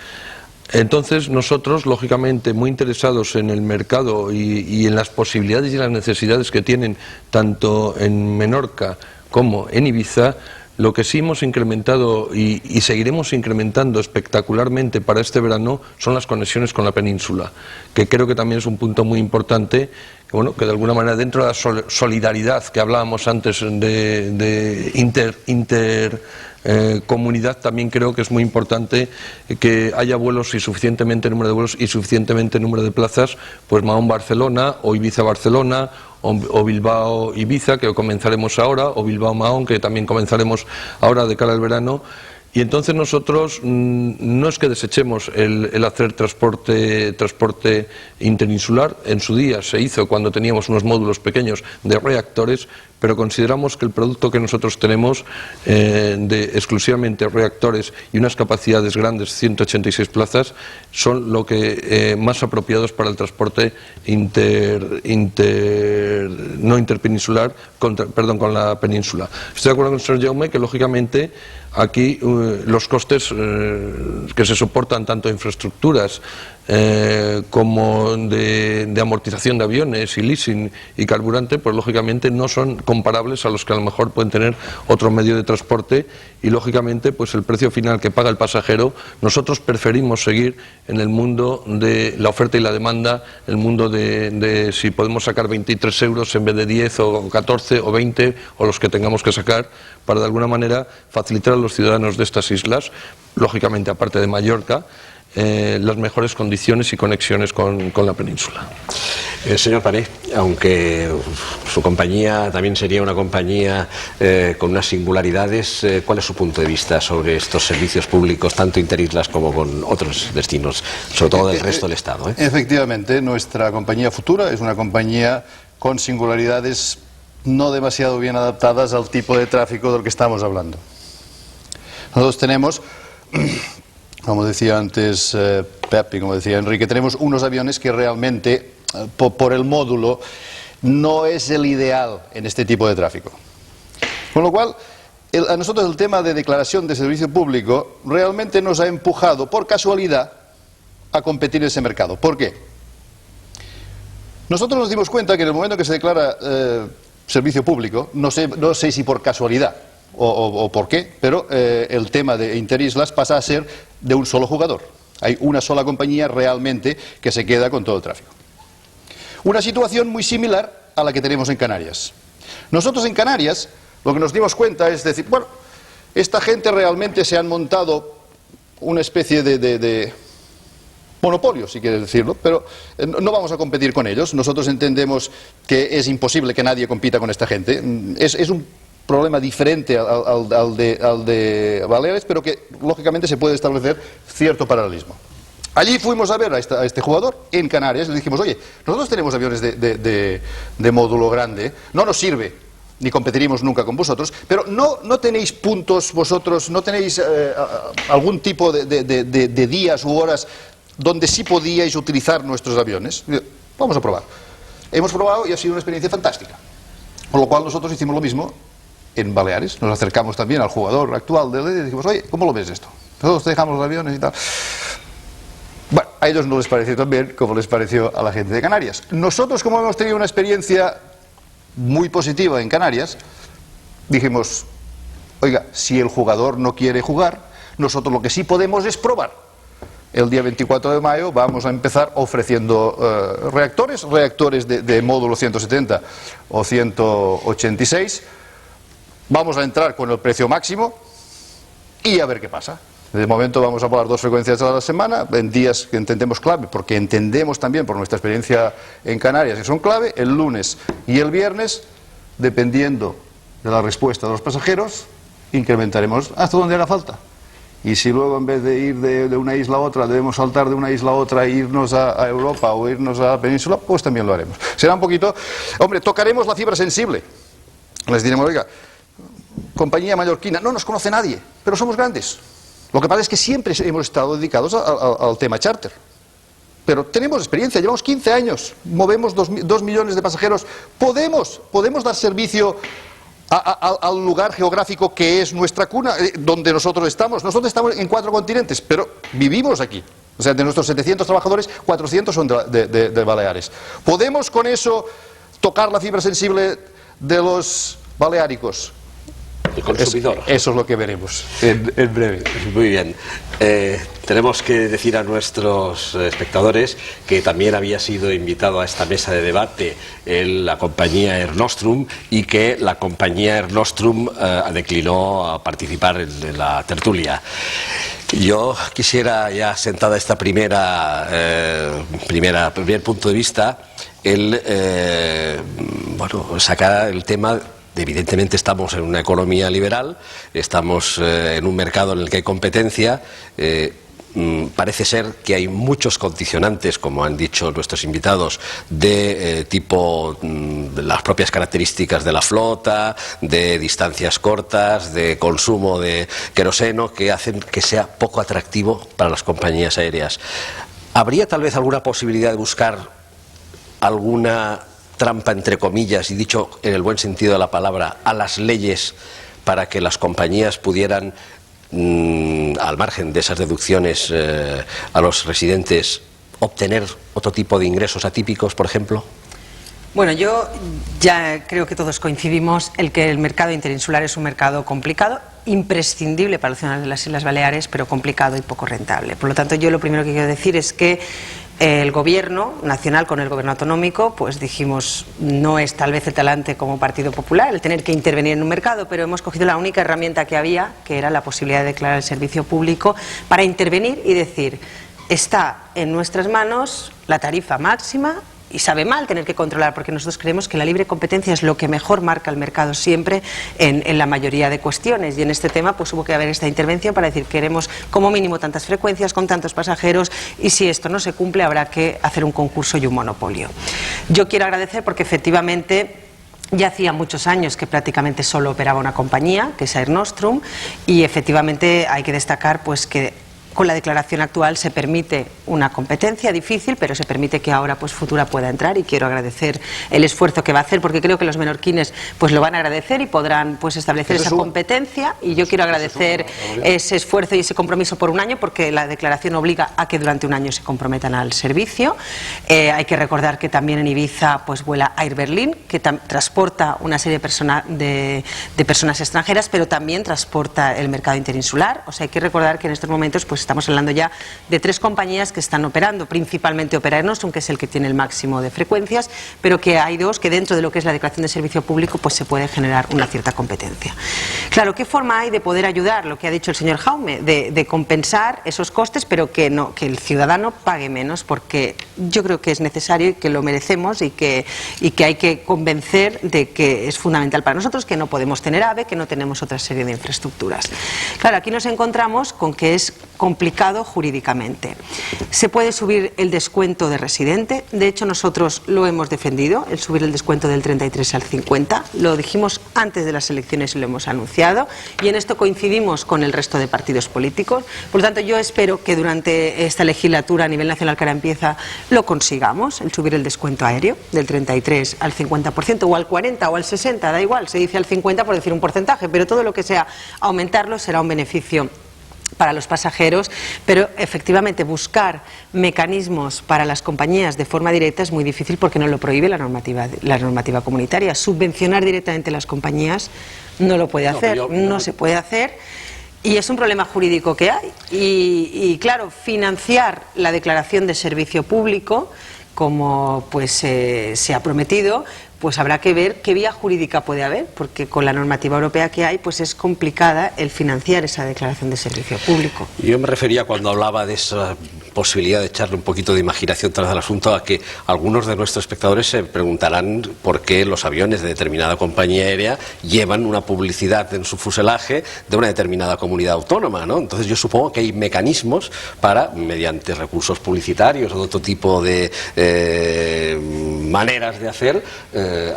Entonces nosotros, lógicamente, muy interesados en el mercado y en las posibilidades y las necesidades que tienen tanto en Menorca como en Ibiza, lo que sí hemos incrementado y seguiremos incrementando espectacularmente para este verano son las conexiones con la península, que creo que también es un punto muy importante, que de alguna manera dentro de la solidaridad que hablábamos antes de comunidad, también creo que es muy importante que haya vuelos y suficientemente número de vuelos y suficientemente número de plazas, pues Mahón-Barcelona o Ibiza-Barcelona o Bilbao-Ibiza, que comenzaremos ahora, o Bilbao-Mahón, que también comenzaremos ahora de cara al verano. Y entonces nosotros no es que desechemos el hacer transporte interinsular. En su día se hizo cuando teníamos unos módulos pequeños de reactores, pero consideramos que el producto que nosotros tenemos de exclusivamente reactores y unas capacidades grandes, 186 plazas, son lo que más apropiados para el transporte no interpeninsular, con la península. Estoy de acuerdo con el señor Jaume que lógicamente aquí los costes que se soportan tanto infraestructuras como de amortización de aviones y leasing y carburante, pues lógicamente no son comparables a los que a lo mejor pueden tener otro medio de transporte, y lógicamente pues el precio final que paga el pasajero, nosotros preferimos seguir en el mundo de la oferta y la demanda, el mundo de si podemos sacar 23 euros en vez de 10 o 14 o 20 o los que tengamos que sacar, para de alguna manera facilitar a los ciudadanos de estas islas, lógicamente aparte de Mallorca, las mejores condiciones y conexiones con la península. Señor Pané, aunque su compañía también sería una compañía con unas singularidades, ¿cuál es su punto de vista sobre estos servicios públicos, tanto interislas como con otros destinos, sobre todo del resto del Estado? Efectivamente, nuestra compañía futura es una compañía con singularidades no demasiado bien adaptadas al tipo de tráfico del que estamos hablando. Nosotros tenemos, como decía antes Pep y como decía Enrique, tenemos unos aviones que realmente, por el módulo, no es el ideal en este tipo de tráfico. Con lo cual, a nosotros el tema de declaración de servicio público realmente nos ha empujado, por casualidad, a competir en ese mercado. ¿Por qué? Nosotros nos dimos cuenta que en el momento que se declara servicio público, no sé si por casualidad o por qué, pero el tema de Interislas pasa a ser de un solo jugador. Hay una sola compañía realmente que se queda con todo el tráfico. Una situación muy similar a la que tenemos en Canarias. Nosotros en Canarias lo que nos dimos cuenta es decir, bueno, esta gente realmente se han montado una especie de monopolio, si quieres decirlo, pero no vamos a competir con ellos. Nosotros entendemos que es imposible que nadie compita con esta gente. Es un problema diferente al de Baleares, pero que lógicamente se puede establecer cierto paralelismo. Allí fuimos a ver a este jugador en Canarias y le dijimos, oye, nosotros tenemos aviones de módulo grande, no nos sirve, ni competiremos nunca con vosotros, pero no tenéis puntos vosotros, no tenéis algún tipo de días u horas donde sí podíais utilizar nuestros aviones. Vamos a probar. Hemos probado y ha sido una experiencia fantástica. Con lo cual nosotros hicimos lo mismo en Baleares. Nos acercamos también al jugador actual de LED y dijimos, oye, ¿cómo lo ves esto? Nosotros dejamos los aviones y tal. Bueno, a ellos no les pareció tan bien como les pareció a la gente de Canarias. Nosotros, como hemos tenido una experiencia muy positiva en Canarias, dijimos, oiga, si el jugador no quiere jugar, nosotros lo que sí podemos es probar. El día 24 de mayo vamos a empezar ofreciendo reactores de módulo 170 o 186. Vamos a entrar con el precio máximo y a ver qué pasa. De momento vamos a volar 2 frecuencias a la semana, en días que entendemos clave, porque entendemos también por nuestra experiencia en Canarias que son clave, el lunes y el viernes, dependiendo de la respuesta de los pasajeros, incrementaremos hasta donde haga falta. Y si luego en vez de ir de una isla a otra debemos saltar de una isla a otra e irnos a Europa o irnos a la península, pues también lo haremos. Será un poquito... Hombre, tocaremos la fibra sensible. Les diremos, oiga, compañía mallorquina, no nos conoce nadie, pero somos grandes. Lo que pasa es que siempre hemos estado dedicados al tema charter. Pero tenemos experiencia, llevamos 15 años, movemos 2 millones de pasajeros. Podemos dar servicio al lugar geográfico que es nuestra cuna, donde nosotros estamos. Nosotros estamos en 4 continentes, pero vivimos aquí. O sea, de nuestros 700 trabajadores, 400 son de Baleares. ¿Podemos con eso tocar la fibra sensible de los baleáricos? El consumidor. Eso es lo que veremos en breve. Muy bien. Tenemos que decir a nuestros espectadores que también había sido invitado a esta mesa de debate la compañía Air Nostrum y que la compañía Air Nostrum declinó a participar en la tertulia. Yo quisiera, ya sentada esta primer punto de vista, sacar el tema. Evidentemente estamos en una economía liberal, estamos en un mercado en el que hay competencia. Parece ser que hay muchos condicionantes, como han dicho nuestros invitados, de tipo las propias características de la flota, de distancias cortas, de consumo de queroseno, que hacen que sea poco atractivo para las compañías aéreas. ¿Habría tal vez alguna posibilidad de buscar alguna trampa, entre comillas, y dicho en el buen sentido de la palabra, a las leyes para que las compañías pudieran, al margen de esas deducciones a los residentes, obtener otro tipo de ingresos atípicos, por ejemplo? Bueno, yo ya creo que todos coincidimos en que el mercado interinsular es un mercado complicado, imprescindible para los ciudadanos de las Islas Baleares, pero complicado y poco rentable. Por lo tanto, yo lo primero que quiero decir es que el gobierno nacional con el gobierno autonómico, pues dijimos, no es tal vez el talante como Partido Popular el tener que intervenir en un mercado, pero hemos cogido la única herramienta que había, que era la posibilidad de declarar el servicio público, para intervenir y decir, está en nuestras manos la tarifa máxima. Y sabe mal tener que controlar, porque nosotros creemos que la libre competencia es lo que mejor marca el mercado siempre en la mayoría de cuestiones. Y en este tema pues hubo que haber esta intervención para decir queremos como mínimo tantas frecuencias con tantos pasajeros, y si esto no se cumple habrá que hacer un concurso y un monopolio. Yo quiero agradecer porque efectivamente ya hacía muchos años que prácticamente solo operaba una compañía, que es Air Nostrum, y efectivamente hay que destacar pues que con la declaración actual se permite una competencia difícil, pero se permite que ahora pues Futura pueda entrar, y quiero agradecer el esfuerzo que va a hacer, porque creo que los menorquines pues lo van a agradecer y podrán pues establecer esa competencia, y yo quiero agradecer ese esfuerzo y ese compromiso por un año, porque la declaración obliga a que durante un año se comprometan al servicio. Hay que recordar que también en Ibiza pues vuela Air Berlin, que transporta una serie de personas extranjeras, pero también transporta el mercado interinsular. O sea, hay que recordar que en estos momentos pues estamos hablando ya de 3 compañías que están operando, principalmente opera Air Nostrum, que es el que tiene el máximo de frecuencias, pero que hay 2 que dentro de lo que es la declaración de servicio público pues se puede generar una cierta competencia. Claro, ¿qué forma hay de poder ayudar? Lo que ha dicho el señor Jaume, de compensar esos costes, pero que el ciudadano pague menos, porque yo creo que es necesario y que lo merecemos, y que hay que convencer de que es fundamental para nosotros, que no podemos tener AVE, que no tenemos otra serie de infraestructuras. Claro, aquí nos encontramos con que es complicado jurídicamente. Se puede subir el descuento de residente, de hecho nosotros lo hemos defendido, el subir el descuento del 33 al 50, lo dijimos antes de las elecciones y lo hemos anunciado, y en esto coincidimos con el resto de partidos políticos. Por lo tanto, yo espero que durante esta legislatura a nivel nacional que ahora empieza lo consigamos, el subir el descuento aéreo del 33 al 50% o al 40 o al 60, da igual, se dice al 50 por decir un porcentaje, pero todo lo que sea aumentarlo será un beneficio para los pasajeros, pero efectivamente buscar mecanismos para las compañías de forma directa es muy difícil, porque no lo prohíbe la normativa comunitaria. Subvencionar directamente las compañías no lo puede hacer, no se puede hacer, y es un problema jurídico que hay. Y claro, financiar la declaración de servicio público, como pues se ha prometido, pues habrá que ver qué vía jurídica puede haber, porque con la normativa europea que hay, pues es complicada el financiar esa declaración de servicio público. Yo me refería, cuando hablaba de esa posibilidad de echarle un poquito de imaginación tras el asunto, a que algunos de nuestros espectadores se preguntarán por qué los aviones de determinada compañía aérea llevan una publicidad en su fuselaje de una determinada comunidad autónoma, ¿no? Entonces yo supongo que hay mecanismos para, mediante recursos publicitarios o de otro tipo de maneras de hacer,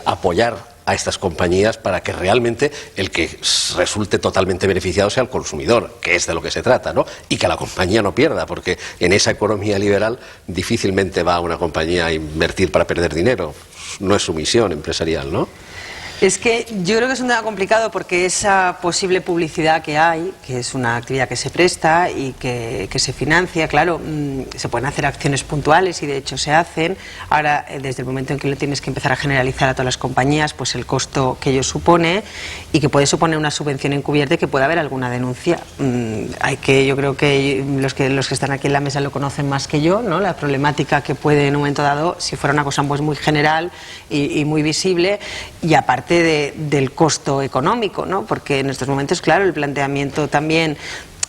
apoyar a estas compañías para que realmente el que resulte totalmente beneficiado sea el consumidor, que es de lo que se trata, ¿no? Y que la compañía no pierda, porque en esa economía liberal difícilmente va una compañía a invertir para perder dinero. No es su misión empresarial, ¿no? Es que yo creo que es un tema complicado, porque esa posible publicidad que hay, que es una actividad que se presta y que se financia, claro, se pueden hacer acciones puntuales, y de hecho se hacen. Ahora, desde el momento en que lo tienes que empezar a generalizar a todas las compañías, pues el costo que ello supone, y que puede suponer una subvención encubierta, y que puede haber alguna denuncia. Yo creo que los que están aquí en la mesa lo conocen más que yo, ¿no? La problemática que puede en un momento dado, si fuera una cosa pues muy general y muy visible, y aparte del costo económico, ¿no? Porque en estos momentos, claro, el planteamiento también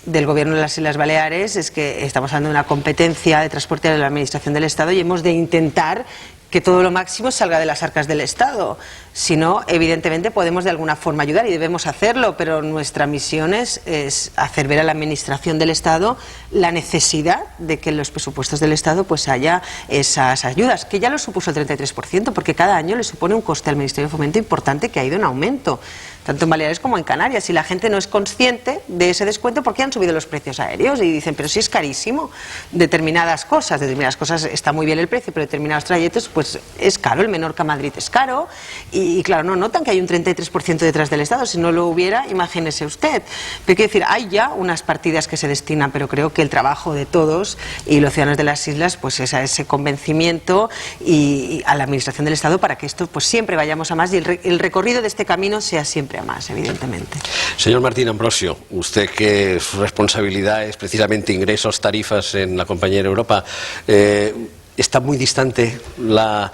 del Gobierno de las Islas Baleares es que estamos hablando de una competencia de transporte de la Administración del Estado, y hemos de intentar que todo lo máximo salga de las arcas del Estado. Si no, evidentemente podemos de alguna forma ayudar, y debemos hacerlo, pero nuestra misión es hacer ver a la Administración del Estado la necesidad de que en los presupuestos del Estado pues haya esas ayudas, que ya lo supuso el 33%, porque cada año le supone un coste al Ministerio de Fomento importante, que ha ido en aumento. tanto en Baleares como en Canarias, y la gente no es consciente de ese descuento porque han subido los precios aéreos y dicen, pero si es carísimo determinadas cosas está muy bien el precio, pero determinados trayectos pues es caro. El Menorca-Madrid es caro y claro, no notan que hay un 33% detrás del Estado. Si no lo hubiera, imagínese usted. Pero quiero decir, hay ya unas partidas que se destinan, pero creo que el trabajo de todos y los ciudadanos de las islas pues es a ese convencimiento y a la administración del Estado para que esto pues siempre vayamos a más y el recorrido de este camino sea siempre a más, evidentemente. Señor Martín Ambrosio, usted que su responsabilidad es precisamente ingresos, tarifas en la compañía Air Europa, ¿está muy distante lo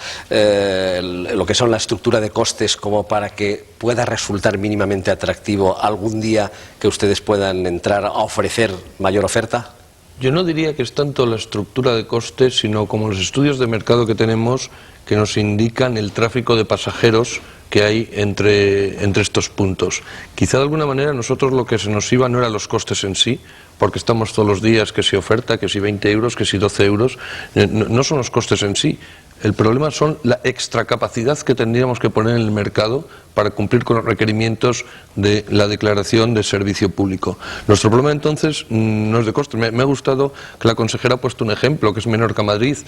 que son la estructura de costes como para que pueda resultar mínimamente atractivo algún día que ustedes puedan entrar a ofrecer mayor oferta? Yo no diría que es tanto la estructura de costes, sino como los estudios de mercado que tenemos que nos indican el tráfico de pasajeros que hay entre estos puntos. Quizá de alguna manera nosotros lo que se nos iba no eran los costes en sí, porque estamos todos los días que si oferta, que si 20 euros, que si 12 euros, no son los costes en sí. El problema son la extracapacidad que tendríamos que poner en el mercado para cumplir con los requerimientos de la declaración de servicio público. Nuestro problema entonces no es de costes. Me ha gustado que la consejera ha puesto un ejemplo, que es Menorca-Madrid,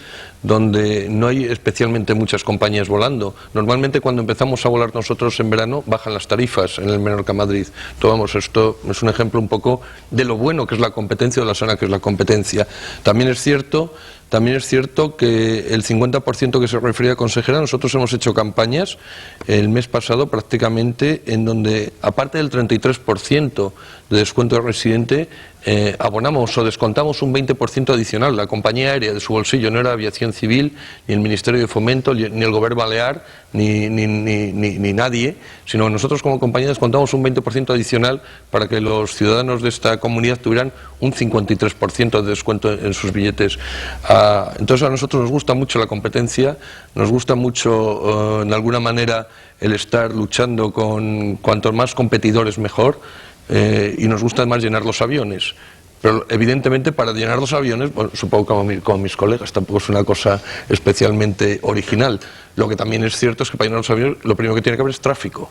donde no hay especialmente muchas compañías volando. Normalmente cuando empezamos a volar nosotros en verano bajan las tarifas en el Menorca-Madrid. Esto es un ejemplo un poco de lo bueno que es la competencia, de la sana que es la competencia. También es cierto que el 50% que se refería a consejera, nosotros hemos hecho campañas el mes pasado prácticamente en donde, aparte del 33% de descuento de residente, abonamos o descontamos un 20% adicional. La compañía aérea de su bolsillo, no era Aviación Civil, ni el Ministerio de Fomento, ni el Gobierno Balear, ni nadie, sino nosotros como compañía descontamos un 20% adicional para que los ciudadanos de esta comunidad tuvieran un 53% de descuento en sus billetes. Entonces a nosotros nos gusta mucho la competencia, nos gusta mucho de alguna manera el estar luchando con cuantos más competidores mejor, y nos gusta además llenar los aviones. Pero evidentemente para llenar los aviones, bueno, supongo como mis colegas, tampoco es una cosa especialmente original. Lo que también es cierto es que para llenar los aviones lo primero que tiene que haber es tráfico.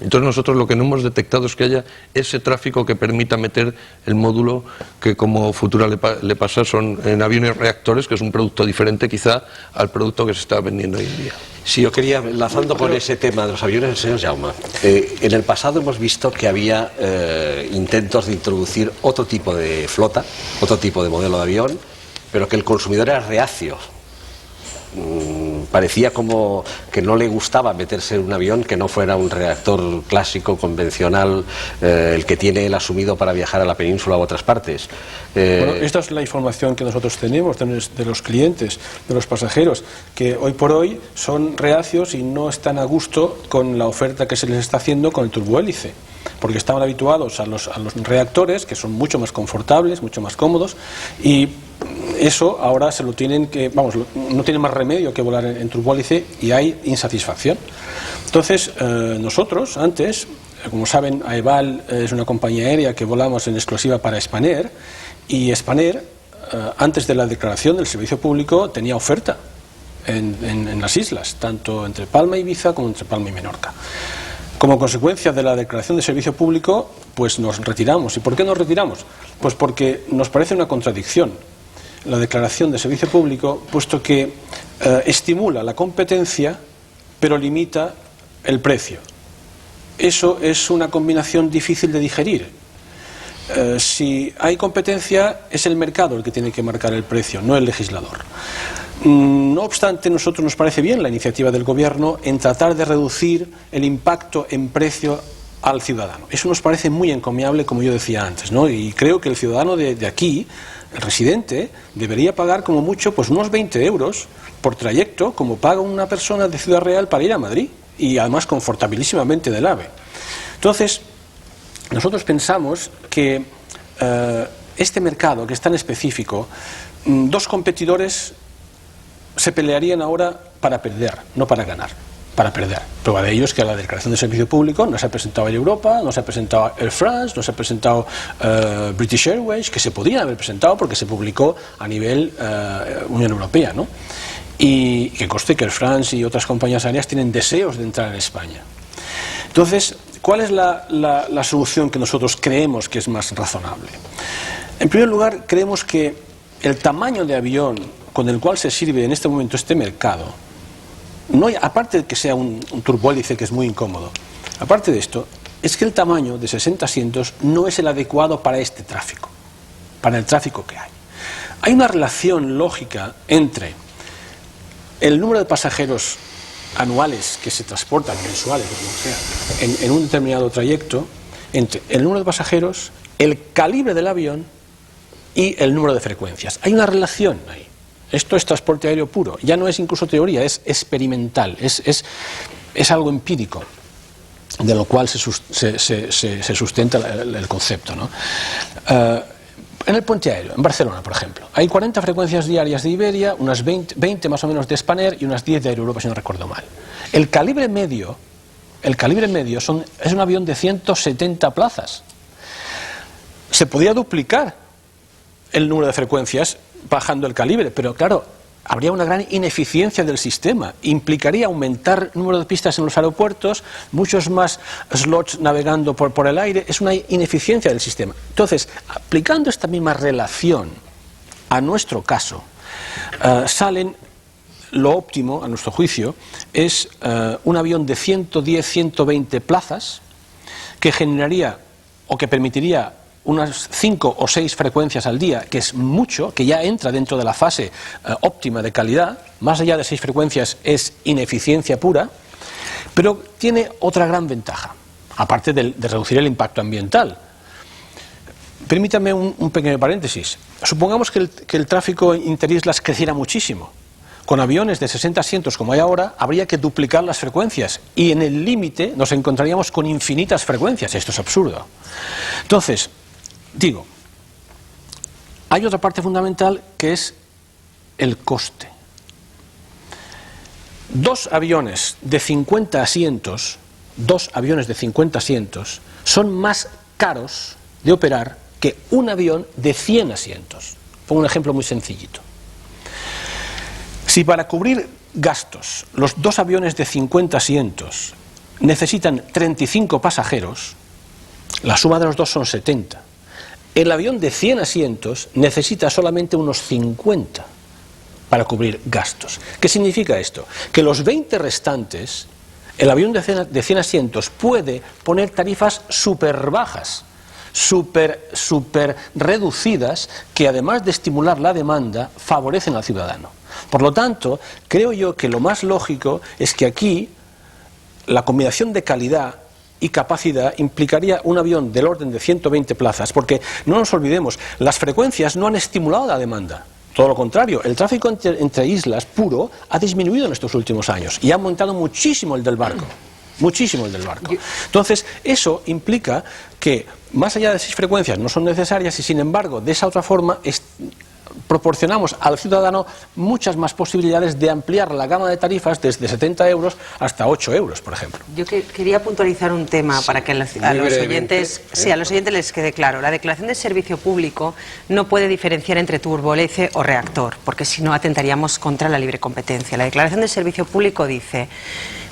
Entonces nosotros lo que no hemos detectado es que haya ese tráfico que permita meter el módulo que como Futura le pasa son en aviones reactores, que es un producto diferente quizá al producto que se está vendiendo hoy en día. Sí, yo quería, enlazando con ese tema de los aviones, señor Jaume, en el pasado hemos visto que había intentos de introducir otro tipo de flota, otro tipo de modelo de avión, pero que el consumidor era reacio. Parecía como que no le gustaba meterse en un avión que no fuera un reactor clásico, convencional, el que tiene él asumido para viajar a la península u otras partes. Bueno, esta es la información que nosotros tenemos de los clientes, de los pasajeros, que hoy por hoy son reacios y no están a gusto con la oferta que se les está haciendo con el turbohélice, porque estaban habituados a los reactores, que son mucho más confortables, mucho más cómodos, y eso ahora se lo tienen que, no tienen más remedio que volar en turbohélice y hay insatisfacción. Entonces, nosotros antes, como saben, AEVAL es una compañía aérea que volamos en exclusiva para Spanair, y Spanair, antes de la declaración del servicio público, tenía oferta en las islas, tanto entre Palma y Ibiza como entre Palma y Menorca. Como consecuencia de la declaración de servicio público, pues nos retiramos. ¿Y por qué nos retiramos? Pues porque nos parece una contradicción la declaración de servicio público, puesto que estimula la competencia, pero limita el precio. Eso es una combinación difícil de digerir. Si hay competencia, es el mercado el que tiene que marcar el precio, no el legislador. No obstante, a nosotros nos parece bien la iniciativa del Gobierno en tratar de reducir el impacto en precio al ciudadano. Eso nos parece muy encomiable, como yo decía antes, ¿no? Y creo que el ciudadano de aquí, el residente, debería pagar como mucho pues unos 20 euros por trayecto, como paga una persona de Ciudad Real para ir a Madrid, y además confortabilísimamente del AVE. Entonces, nosotros pensamos que este mercado, que es tan específico, dos competidores se pelearían ahora para perder, no para ganar, para perder. Prueba de ello es que a la declaración de servicio público no se ha presentado Air Europa, no se ha presentado Air France, no se ha presentado British Airways, que se podían haber presentado porque se publicó a nivel Unión Europea, ¿no? Y que conste que Air France y otras compañías aéreas tienen deseos de entrar en España. Entonces, ¿cuál es la solución que nosotros creemos que es más razonable? En primer lugar, creemos que el tamaño de avión con el cual se sirve en este momento este mercado, aparte de que sea un turbohélice que es muy incómodo, aparte de esto, es que el tamaño de 60 asientos no es el adecuado para este tráfico, para el tráfico que hay. Hay una relación lógica entre el número de pasajeros anuales que se transportan, mensuales o como sea, en un determinado trayecto, entre el número de pasajeros, el calibre del avión y el número de frecuencias. Hay una relación ahí. Esto es transporte aéreo puro, ya no es incluso teoría, es experimental, es algo empírico, de lo cual se sustenta el concepto, ¿no? En el puente aéreo, en Barcelona, por ejemplo, hay 40 frecuencias diarias de Iberia, unas 20 más o menos de Spanair y unas 10 de Air Europa, si no recuerdo mal. El calibre medio es un avión de 170 plazas. Se podría duplicar el número de frecuencias bajando el calibre, pero claro, habría una gran ineficiencia del sistema, implicaría aumentar el número de pistas en los aeropuertos, muchos más slots navegando por el aire, es una ineficiencia del sistema. Entonces, aplicando esta misma relación a nuestro caso, salen, lo óptimo, a nuestro juicio, es un avión de 110, 120 plazas, que generaría o que permitiría unas 5 o 6 frecuencias al día, que es mucho, que ya entra dentro de la fase óptima de calidad. Más allá de 6 frecuencias es ineficiencia pura, pero tiene otra gran ventaja, aparte de reducir el impacto ambiental. Permítame un pequeño paréntesis. Supongamos que el tráfico interislas creciera muchísimo. Con aviones de 60 asientos como hay ahora, habría que duplicar las frecuencias y en el límite nos encontraríamos con infinitas frecuencias. Esto es absurdo. Entonces, digo, hay otra parte fundamental que es el coste. 2 aviones de 50 asientos son más caros de operar que un avión de 100 asientos. Pongo un ejemplo muy sencillito. Si para cubrir gastos los 2 aviones de 50 asientos necesitan 35 pasajeros, la suma de los dos son 70. El avión de 100 asientos necesita solamente unos 50 para cubrir gastos. ¿Qué significa esto? Que los 20 restantes, el avión de 100 asientos puede poner tarifas súper bajas, súper reducidas, que además de estimular la demanda, favorecen al ciudadano. Por lo tanto, creo yo que lo más lógico es que aquí la combinación de calidad y capacidad implicaría un avión del orden de 120 plazas, porque no nos olvidemos, las frecuencias no han estimulado la demanda. Todo lo contrario, el tráfico entre islas puro ha disminuido en estos últimos años y ha aumentado muchísimo el del barco. Muchísimo el del barco. Entonces, eso implica que más allá de 6 frecuencias no son necesarias y sin embargo, de esa otra forma proporcionamos al ciudadano muchas más posibilidades de ampliar la gama de tarifas desde 70 euros hasta 8 euros, por ejemplo. Yo quería puntualizar un tema para que a los oyentes les quede claro. La declaración de servicio público no puede diferenciar entre turbohélice o reactor, porque si no atentaríamos contra la libre competencia. La declaración de servicio público dice,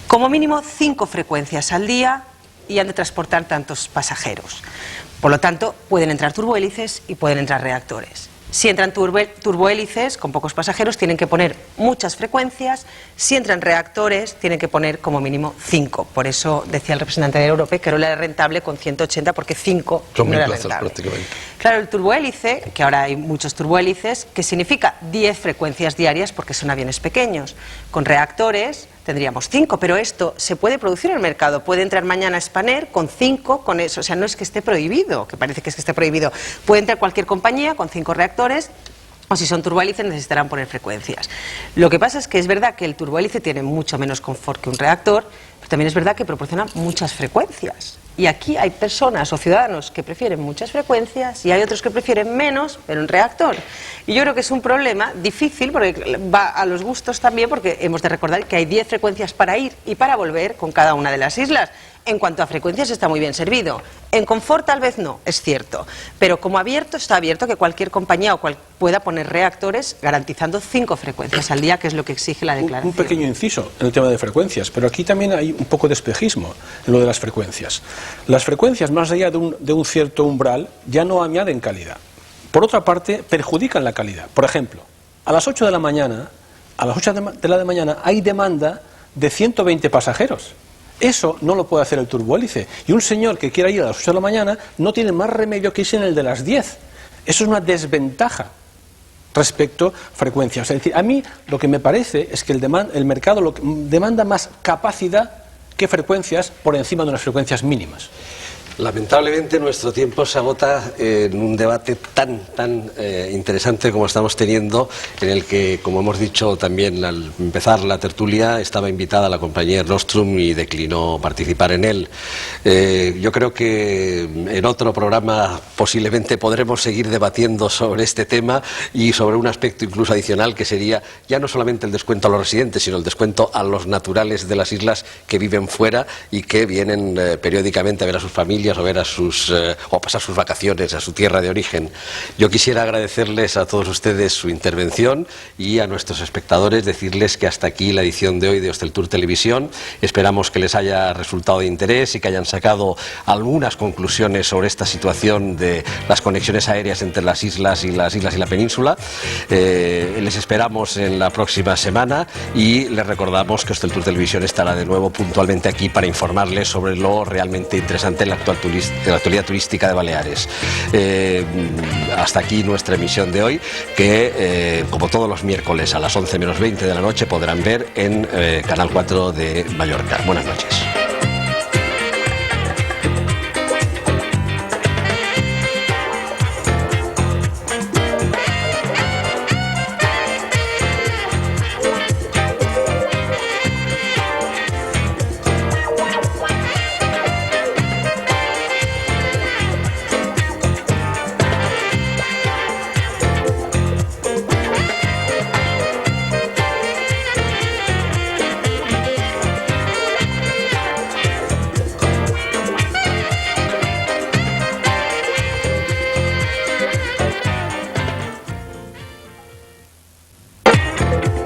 como mínimo 5 frecuencias al día y han de transportar tantos pasajeros. Por lo tanto, pueden entrar turbohélices y pueden entrar reactores. Si entran turbohélices con pocos pasajeros tienen que poner muchas frecuencias, si entran reactores tienen que poner como mínimo 5. Por eso decía el representante de Europa que no era rentable con 180 porque 5 no era rentable. Prácticamente. Claro, el turbohélice, que ahora hay muchos turbohélices, que significa 10 frecuencias diarias porque son aviones pequeños. Con reactores tendríamos 5, pero esto se puede producir en el mercado. Puede entrar mañana Spanair con 5, con eso. O sea, no es que esté prohibido, que parece que es que esté prohibido. Puede entrar cualquier compañía con 5 reactores, o si son turbohélices necesitarán poner frecuencias. Lo que pasa es que es verdad que el turbohélice tiene mucho menos confort que un reactor, pero también es verdad que proporciona muchas frecuencias. Y aquí hay personas o ciudadanos que prefieren muchas frecuencias y hay otros que prefieren menos, pero en reactor. Y yo creo que es un problema difícil porque va a los gustos también, porque hemos de recordar que hay 10 frecuencias para ir y para volver con cada una de las islas. en cuanto a frecuencias está muy bien servido. En confort tal vez no, es cierto, pero como abierto está abierto que cualquier compañía pueda poner reactores garantizando 5 frecuencias al día, que es lo que exige la declaración. Un pequeño inciso en el tema de frecuencias, pero aquí también hay un poco de espejismo en lo de las frecuencias. Las frecuencias, más allá de un cierto umbral, ya no añaden calidad. Por otra parte, perjudican la calidad. Por ejemplo, a las 8 de la mañana, hay demanda de 120 pasajeros. Eso no lo puede hacer el turbohélice. Y un señor que quiera ir a las 8 de la mañana no tiene más remedio que irse en el de las 10. Eso es una desventaja respecto a frecuencias. Es decir, a mí lo que me parece es que el mercado demanda más capacidad que frecuencias por encima de unas frecuencias mínimas. Lamentablemente nuestro tiempo se agota en un debate tan interesante como estamos teniendo, en el que, como hemos dicho también al empezar la tertulia, estaba invitada la compañía Nostrum y declinó participar en él. Yo creo que en otro programa posiblemente podremos seguir debatiendo sobre este tema y sobre un aspecto incluso adicional, que sería ya no solamente el descuento a los residentes, sino el descuento a los naturales de las islas que viven fuera y que vienen periódicamente a ver a sus familias o a pasar sus vacaciones a su tierra de origen. Yo quisiera agradecerles a todos ustedes su intervención y a nuestros espectadores decirles que hasta aquí la edición de hoy de Hosteltour Televisión. Esperamos que les haya resultado de interés y que hayan sacado algunas conclusiones sobre esta situación de las conexiones aéreas entre las islas y la península. Les esperamos en la próxima semana y les recordamos que Hosteltour Televisión estará de nuevo puntualmente aquí para informarles sobre lo realmente interesante en la actualidad turística de Baleares. Hasta aquí nuestra emisión de hoy, que como todos los miércoles a las 11 menos 20 de la noche podrán ver en Canal 4 de Mallorca. Buenas noches.